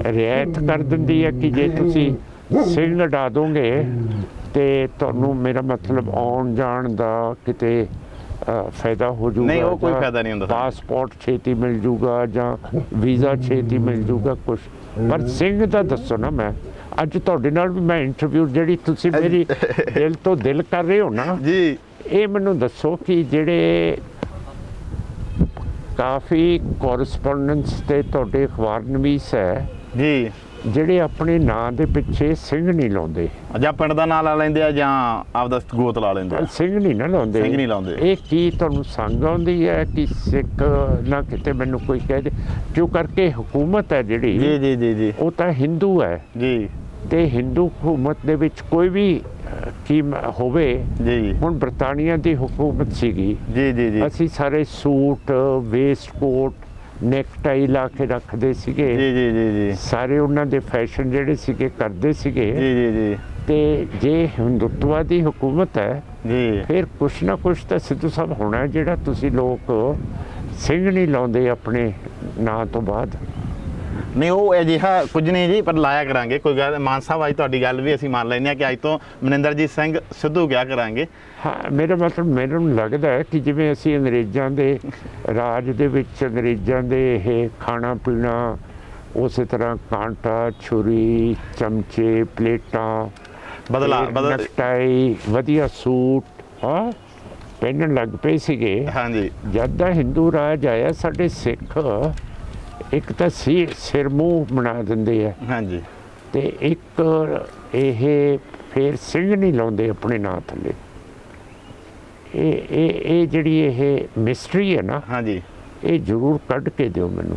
ਰਿਆਇਤ ਕਰ ਦਿੰਦੀ ਹੈ ਕਿ ਜੇ ਤੁਸੀਂ ਸਿੰਘ ਡਾ ਦੋਗੇ ਤੇ ਤੁਹਾਨੂੰ ਮੇਰਾ ਮਤਲਬ ਆਉਣ ਜਾਣ ਦਾ ਕਿਤੇ ਫਾਇਦਾ ਹੋ ਜਾਊਗਾ ਨਹੀਂ ਉਹ ਕੋਈ ਫਾਇਦਾ ਨਹੀਂ ਹੁੰਦਾ ਪਾਸਪੋਰਟ ਛੇਤੀ ਮਿਲ ਜੂਗਾ ਜਾਂ ਵੀਜ਼ਾ ਛੇਤੀ ਮਿਲ ਜੂਗਾ ਕੁਝ ਪਰ ਸਿੰਘ ਦਾ ਦੱਸੋ ਨਾ ਮੈਂ ਅੱਜ ਤੁਹਾਡੇ ਨਾਲ ਵੀ ਮੈਂ ਇੰਟਰਵਿਊ ਜਿਹੜੀ ਤੁਸੀਂ ਮੇਰੀ ਦਿਲ ਤੋਂ ਦਿਲ ਕਰ ਰਹੇ ਹੋ ਨਾ ਜੀ ਇਹ ਮੈਨੂੰ ਦੱਸੋ ਕਿ ਜਿਹੜੇ ਕਾਫੀ ਕੋਰਸਪੋਂਡੈਂਸ ਤੇ ਤੁਹਾਡੇ ਅਖਬਾਰ ਨਵੀਸ ਹੈ ਜੀ ਜਿਹੜੇ ਆਪਣੇ ਨਾਂ ਦੇ ਪਿੱਛੇ ਸਿੰਘ ਨਹੀਂ ਲਾਉਂਦੇ ਜਾਂ ਪਿੰਡ ਦਾ ਨਾਂ ਲਾ ਲੈਂਦੇ ਆ ਜਾਂ ਆਪਦਾ ਗੋਤ ਲਾ ਲੈਂਦੇ ਆ ਸਿੰਘ ਨਹੀਂ ਨਾ ਲਾਉਂਦੇ ਸਿੰਘ ਨਹੀਂ ਲਾਉਂਦੇ ਇਹ ਕੀ ਤੁਹਾਨੂੰ ਸੰਗ ਆਉਂਦੀ ਹੈ ਕਿ ਸਿੱਖ ਨਾ ਕਿਤੇ ਮੈਨੂੰ ਕੋਈ ਕਹਿ ਦੇ ਕਿਉਂ ਕਰਕੇ ਹਕੂਮਤ ਹੈ ਜਿਹੜੀ ਜੀ ਜੀ ਜੀ ਜੀ ਉਹ ਤਾਂ ਹਿੰਦੂ ਹੈ ਜੀ ਤੇ ਹਿੰਦੂ ਹਕੂਮਤ ਦੇ ਵਿੱਚ ਕੋਈ ਵੀ ਕੀ ਹੋਵੇ ਜੀ ਹੁਣ ਬਰਤਾਨੀਆ ਦੀ ਹਕੂਮਤ ਸੀਗੀ ਜੀ ਜੀ ਜੀ ਅਸੀਂ ਸਾਰੇ ਸੂਟ ਵੇਸਟਕੋਟ ਨੈਕਟਾਈ ਲਾ ਕੇ ਰੱਖਦੇ ਸੀਗੇ ਜੀ ਜੀ ਜੀ ਜੀ ਸਾਰੇ ਉਹਨਾਂ ਦੇ ਫੈਸ਼ਨ ਜਿਹੜੇ ਸੀਗੇ ਕਰਦੇ ਸੀਗੇ ਜੀ ਜੀ ਜੀ ਤੇ ਜੇ ਹਿੰਦੂਤਵਾ ਦੀ ਹਕੂਮਤ ਹੈ ਜੀ ਫਿਰ ਕੁਛ ਨਾ ਕੁਛ ਤਾਂ ਸਿੱਧੂ ਸਾਹਿਬ ਹੋਣਾ ਜਿਹੜਾ ਤੁਸੀਂ ਲੋਕ ਸਿੰਘ ਨਹੀਂ ਲਾਉਂਦੇ ਆਪਣੇ ਨਾਂ ਤੋਂ ਬਾਅਦ ਨਹੀਂ ਉਹ ਅਜਿਹਾ ਕੁਝ ਨਹੀਂ ਜੀ ਪਰ ਲਾਇਆ ਕਰਾਂਗੇ ਕੋਈ ਗੱਲ ਮਾਨ ਸਾਹਿਬ ਅੱਜ ਤੁਹਾਡੀ ਗੱਲ ਵੀ ਅਸੀਂ ਮੰਨ ਲੈਂਦੇ ਹਾਂ ਕਿ ਅੱਜ ਤੋਂ ਮਨਿੰਦਰਜੀਤ ਸਿੰਘ ਸਿੱਧੂ ਕਿਹਾ ਕਰਾਂਗੇ ਹਾਂ ਮੇਰਾ ਮਤਲਬ ਮੈਨੂੰ ਲੱਗਦਾ ਹੈ ਕਿ ਜਿਵੇਂ ਅਸੀਂ ਅੰਗਰੇਜ਼ਾਂ ਦੇ ਰਾਜ ਦੇ ਵਿੱਚ ਅੰਗਰੇਜ਼ਾਂ ਦੇ ਇਹ ਖਾਣਾ ਪੀਣਾ ਉਸੇ ਤਰ੍ਹਾਂ ਕਾਂਟਾ ਛੁਰੀ ਚਮਚੇ ਪਲੇਟਾਂ ਨੈਕਟਾਈ ਵਧੀਆ ਸੂਟ ਹਾਂ ਪਹਿਨਣ ਲੱਗ ਪਏ ਸੀਗੇ ਹਾਂਜੀ ਜਦ ਦਾ ਹਿੰਦੂ ਰਾਜ ਆਇਆ ਸਾਡੇ ਸਿੱਖ ਇੱਕ ਤਾਂ ਸਿਰ ਮੂੰਹ ਬਣਾ ਦਿੰਦੇ ਆ ਹਾਂਜੀ ਤੇ ਇੱਕ ਇਹ ਫਿਰ ਸਿੰਘ ਨਹੀਂ ਲਾਉਂਦੇ ਆਪਣੇ ਨਾਂ ਥੱਲੇ। ਇਹ ਜਿਹੜੀ ਇਹ ਮਿਸਟਰੀ ਹੈ ਨਾ, ਹਾਂਜੀ ਇਹ ਜ਼ਰੂਰ ਕੱਢ ਕੇ ਦਿਓ ਮੈਨੂੰ।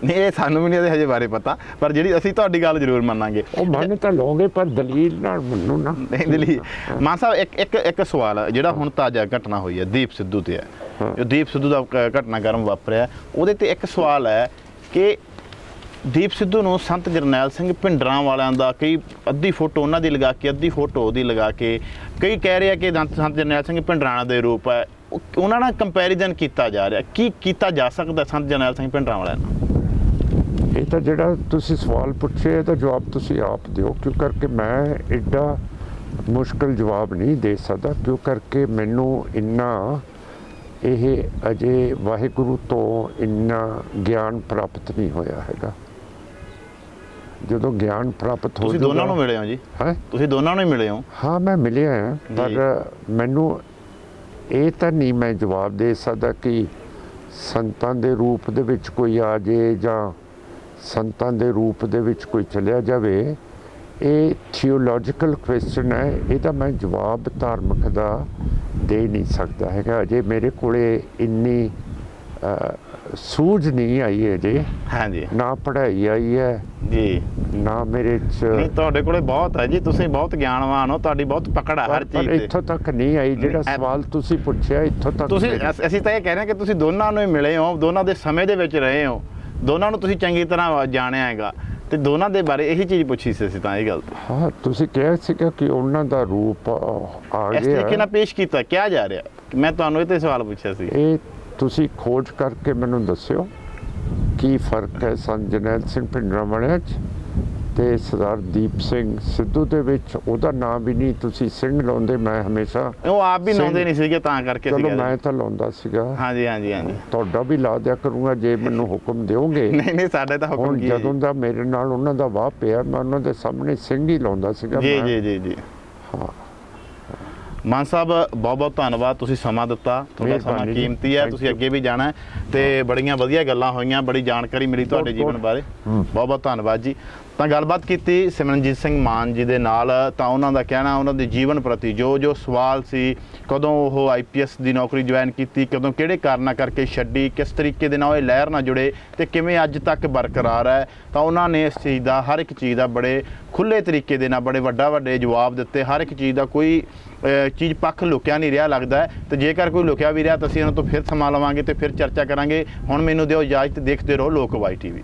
ਨਹੀਂ ਇਹ ਸਾਨੂੰ ਵੀ ਨਹੀਂ ਇਹਦੇ ਹਜੇ ਬਾਰੇ ਪਤਾ, ਪਰ ਜਿਹੜੀ ਅਸੀਂ ਤੁਹਾਡੀ ਗੱਲ ਜ਼ਰੂਰ ਮੰਨਾਂਗੇ। ਉਹ ਮੰਨ ਤਾਂ ਲਓਗੇ ਪਰ ਦਲੀਲ ਨਾਲ ਮੰਨੂ ਨਾ। ਨਹੀਂ ਦਲੀ ਮਾਨ ਸਾਹਿਬ ਇੱਕ ਸਵਾਲ ਜਿਹੜਾ ਹੁਣ ਤਾਜ਼ਾ ਘਟਨਾ ਹੋਈ ਹੈ ਦੀਪ ਸਿੱਧੂ ਤੇ ਹੈ, ਜੋ ਦੀਪ ਸਿੱਧੂ ਦਾ ਘਟਨਾਕ੍ਰਮ ਵਾਪਰਿਆ ਉਹਦੇ ਤੇ ਇੱਕ ਸਵਾਲ ਹੈ ਕਿ ਦੀਪ ਸਿੱਧੂ ਨੂੰ ਸੰਤ ਜਰਨੈਲ ਸਿੰਘ ਭਿੰਡਰਾਂ ਵਾਲਿਆਂ ਦਾ ਕਈ ਅੱਧੀ ਫੋਟੋ ਉਹਨਾਂ ਦੀ ਲਗਾ ਕੇ ਅੱਧੀ ਫੋਟੋ ਉਹਦੀ ਲਗਾ ਕੇ ਕਈ ਕਹਿ ਰਹੇ ਆ ਕਿ ਸੰਤ ਜਰਨੈਲ ਸਿੰਘ ਭਿੰਡਰਾਂ ਦੇ ਰੂਪ ਹੈ, ਉਹਨਾਂ ਨਾਲ ਕੰਪੈਰੀਜ਼ਨ ਕੀਤਾ ਜਾ ਰਿਹਾ। ਕੀ ਕੀਤਾ ਜਾ ਸਕਦਾ ਸੰਤ ਜਰਨੈਲ ਸਿੰਘ ਭਿੰਡਰਾਂ ਵਾਲਿਆਂ ਨਾਲ? ਇਹ ਤਾਂ ਜਿਹੜਾ ਤੁਸੀਂ ਸਵਾਲ ਪੁੱਛਿਆ ਇਹਦਾ ਜਵਾਬ ਤੁਸੀਂ ਆਪ ਦਿਓ, ਕਿਉਂ ਕਰਕੇ ਮੈਂ ਐਡਾ ਮੁਸ਼ਕਲ ਜਵਾਬ ਨਹੀਂ ਦੇ ਸਕਦਾ, ਕਿਉਂ ਕਰਕੇ ਮੈਨੂੰ ਇੰਨਾ ਇਹ ਅਜੇ ਵਾਹਿਗੁਰੂ ਤੋਂ ਇੰਨਾ ਗਿਆਨ ਪ੍ਰਾਪਤ ਨਹੀਂ ਹੋਇਆ ਹੈਗਾ। ਜਦੋਂ ਗਿਆਨ ਪ੍ਰਾਪਤ ਹੋ ਤੁਸੀਂ ਦੋਨਾਂ ਨੂੰ ਮਿਲੇ ਹੋ ਜੀ? ਹੈ ਤੁਸੀਂ ਦੋਨਾਂ ਨੂੰ ਹੀ ਮਿਲੇ ਹੋ? ਹਾਂ ਮੈਂ ਮਿਲਿਆ ਹਾਂ, ਪਰ ਮੈਨੂੰ ਇਹ ਤਾਂ ਨਹੀਂ ਮੈਂ ਜਵਾਬ ਦੇ ਸਕਦਾ ਕਿ ਸੰਤਾਂ ਦੇ ਰੂਪ ਦੇ ਵਿੱਚ ਕੋਈ ਆ ਜੇ ਜਾਂ ਸੰਤਾਂ ਦੇ ਰੂਪ ਦੇ ਵਿੱਚ ਕੋਈ ਚਲਿਆ ਜਾਵੇ। ਇਹ ਥਿਓਲੋਜੀਕਲ ਕੁਐਸਚਨ ਹੈ, ਇਹਦਾ ਮੈਂ ਜਵਾਬ ਧਾਰਮਿਕ ਦਾ ਦੇ ਨਹੀਂ ਸਕਦਾ ਹੈਗਾ। ਅਜੇ ਮੇਰੇ ਕੋਲੇ ਇੰਨੀ ਸੂਝ ਨਹੀਂ ਆਈ ਹੈ ਜੇ। ਹਾਂਜੀ ਨਾ ਪੜ੍ਹਾਈ ਆਈ ਹੈ ਜੀ, ਨਾ ਮੇਰੇ 'ਚ। ਨਹੀਂ ਤੁਹਾਡੇ ਕੋਲੇ ਬਹੁਤ ਹੈ ਜੀ, ਤੁਸੀਂ ਬਹੁਤ ਗਿਆਨਵਾਨ ਹੋ, ਤੁਹਾਡੀ ਬਹੁਤ ਪਕੜ ਹੈ ਹਰ ਚੀਜ਼ ਤੇ। ਇੱਥੋਂ ਤੱਕ ਨਹੀਂ ਆਈ ਜਿਹੜਾ ਸਵਾਲ ਤੁਸੀਂ ਪੁੱਛਿਆ, ਇੱਥੋਂ ਤੱਕ ਤੁਸੀਂ ਅਸੀਂ ਤਾਂ ਇਹ ਕਹਿ ਰਹੇ ਹਾਂ ਕਿ ਤੁਸੀਂ ਦੋਨਾਂ ਨੂੰ ਹੀ ਮਿਲੇ ਹੋ, ਦੋਨਾਂ ਦੇ ਸਮੇਂ ਦੇ ਵਿੱਚ ਰਹੇ ਹੋ, ਦੋਨਾਂ ਨੂੰ ਤੁਸੀਂ ਚੰਗੀ ਤਰ੍ਹਾਂ ਜਾਣਿਆ ਹੈਗਾ, ਤੇ ਦੋਨਾਂ ਦੇ ਬਾਰੇ ਇਹੀ ਚੀਜ਼ ਪੁੱਛੀ ਸੀ ਅਸੀਂ ਤਾਂ ਇਹ ਗੱਲ। ਹਾਂ ਤੁਸੀਂ ਕਿਹਾ ਸੀਗਾ ਕਿ ਉਹਨਾਂ ਦਾ ਰੂਪ ਆ ਇਸ ਗਿਆ, ਤਰੀਕੇ ਨਾਲ ਪੇਸ਼ ਕੀਤਾ ਕਿਹਾ ਜਾ ਰਿਹਾ। ਮੈਂ ਤੁਹਾਨੂੰ ਇਹ ਤੇ ਸਵਾਲ ਪੁੱਛਿਆ ਸੀ। ਇਹ ਤੁਸੀਂ ਖੋਜ ਕਰਕੇ ਮੈਨੂੰ ਦੱਸਿਓ ਕੀ ਫਰਕ ਹੈ ਸੰਤ ਜਰਨੈਲ ਸਿੰਘ ਭਿੰਡਰਾਂ ਵਾਲਿਆਂ 'ਚ ਤੇ ਸਰਦਾਰ ਦੀਪ ਸਿੰਘ ਸਿੱਧੂ ਦੇ ਵਿੱਚ। ਉਹਦਾ ਨਾਮ ਵੀ ਨਹੀਂ ਤੁਸੀਂ ਸਿੰਘ ਲਾਉਂਦੇ, ਮੈਂ ਹਮੇਸ਼ਾ ਉਹ ਆਪ ਵੀ ਲਾਉਂਦੇ ਨਹੀਂ ਸੀਗੇ ਤਾਂ ਕਰਕੇ ਚਲੋ ਮੈਂ ਤਾਂ ਲਾਉਂਦਾ ਸੀਗਾ। ਹਾਂਜੀ ਹਾਂਜੀ ਹਾਂਜੀ ਤੁਹਾਡਾ ਵੀ ਲਾ ਦਿਆ ਕਰੂੰਗਾ ਜੇ ਮੈਨੂੰ ਹੁਕਮ ਦਿਓਗੇ। ਨਹੀਂ ਨਹੀਂ ਸਾਡੇ ਤਾਂ ਹੁਕਮ ਹੁਣ ਕੀ ਹੈ ਜਦੋਂ ਦਾ ਮੇਰੇ ਨਾਲ ਉਹਨਾਂ ਦਾ ਵਾਹ ਪਿਆ ਮੈਂ ਉਹਨਾਂ ਦੇ ਸਾਹਮਣੇ ਸਿੰਘ ਹੀ ਲਾਉਂਦਾ ਸੀਗਾ। ਜੀ ਜੀ ਜੀ ਜੀ। ਹਾਂ ਮਾਨ ਸਾਹਿਬ ਬਹੁਤ ਬਹੁਤ ਧੰਨਵਾਦ, ਤੁਸੀਂ ਸਮਾਂ ਦਿੱਤਾ, ਤੁਹਾਡਾ ਸਮਾਂ ਕੀਮਤੀ ਹੈ, ਤੁਸੀਂ ਅੱਗੇ ਵੀ ਜਾਣਾ ਤੇ ਬੜੀਆਂ ਵਧੀਆ ਗੱਲਾਂ ਹੋਈਆਂ, ਬੜੀ ਜਾਣਕਾਰੀ ਮਿਲੀ ਤੁਹਾਡੇ ਜੀਵਨ ਬਾਰੇ। ਬਹੁਤ ਬਹੁਤ ਧੰਨਵਾਦ ਜੀ। ਤਾਂ ਗੱਲਬਾਤ ਕੀਤੀ ਸਿਮਰਨਜੀਤ ਸਿੰਘ ਮਾਨ ਜੀ ਦੇ ਨਾਲ, ਤਾਂ ਉਹਨਾਂ ਦਾ ਕਹਿਣਾ ਉਹਨਾਂ ਦੇ ਜੀਵਨ ਪ੍ਰਤੀ ਜੋ ਸਵਾਲ ਸੀ, ਕਦੋਂ ਉਹ IPS ਦੀ ਨੌਕਰੀ ਜੁਆਇਨ ਕੀਤੀ, ਕਦੋਂ ਕਿਹੜੇ ਕਾਰਨਾਂ ਕਰਕੇ ਛੱਡੀ, ਕਿਸ ਤਰੀਕੇ ਦੇ ਨਾਲ ਇਹ ਲਹਿਰ ਨਾਲ ਜੁੜੇ ਤੇ ਕਿਵੇਂ ਅੱਜ ਤੱਕ ਬਰਕਰਾਰ ਹੈ, ਤਾਂ ਉਹਨਾਂ ਨੇ ਇਸ ਚੀਜ਼ ਦਾ ਹਰ ਇੱਕ ਚੀਜ਼ ਦਾ ਬੜੇ ਖੁੱਲ੍ਹੇ ਤਰੀਕੇ ਦੇ ਨਾਲ ਬੜੇ ਵੱਡੇ ਜਵਾਬ ਦਿੱਤੇ। ਹਰ ਇੱਕ ਚੀਜ਼ ਦਾ ਕੋਈ ਚੀਜ਼ ਪੱਖ ਲੁਕਿਆ ਨਹੀਂ ਰਿਹਾ ਲੱਗਦਾ ਹੈ, ਤੇ ਜੇਕਰ ਕੋਈ ਲੁਕਿਆ ਵੀ ਰਿਹਾ ਤਾਂ ਅਸੀਂ ਉਹਨਾਂ ਤੋਂ ਫਿਰ ਸਮਾਂ ਲਵਾਂਗੇ ਤੇ ਫਿਰ ਚਰਚਾ ਕਰਾਂਗੇ। ਹੁਣ ਮੈਨੂੰ ਦਿਓ ਇਜਾਜ਼ਤ, ਦੇਖਦੇ ਰਹੋ ਲੋਕਵਾਈ TV।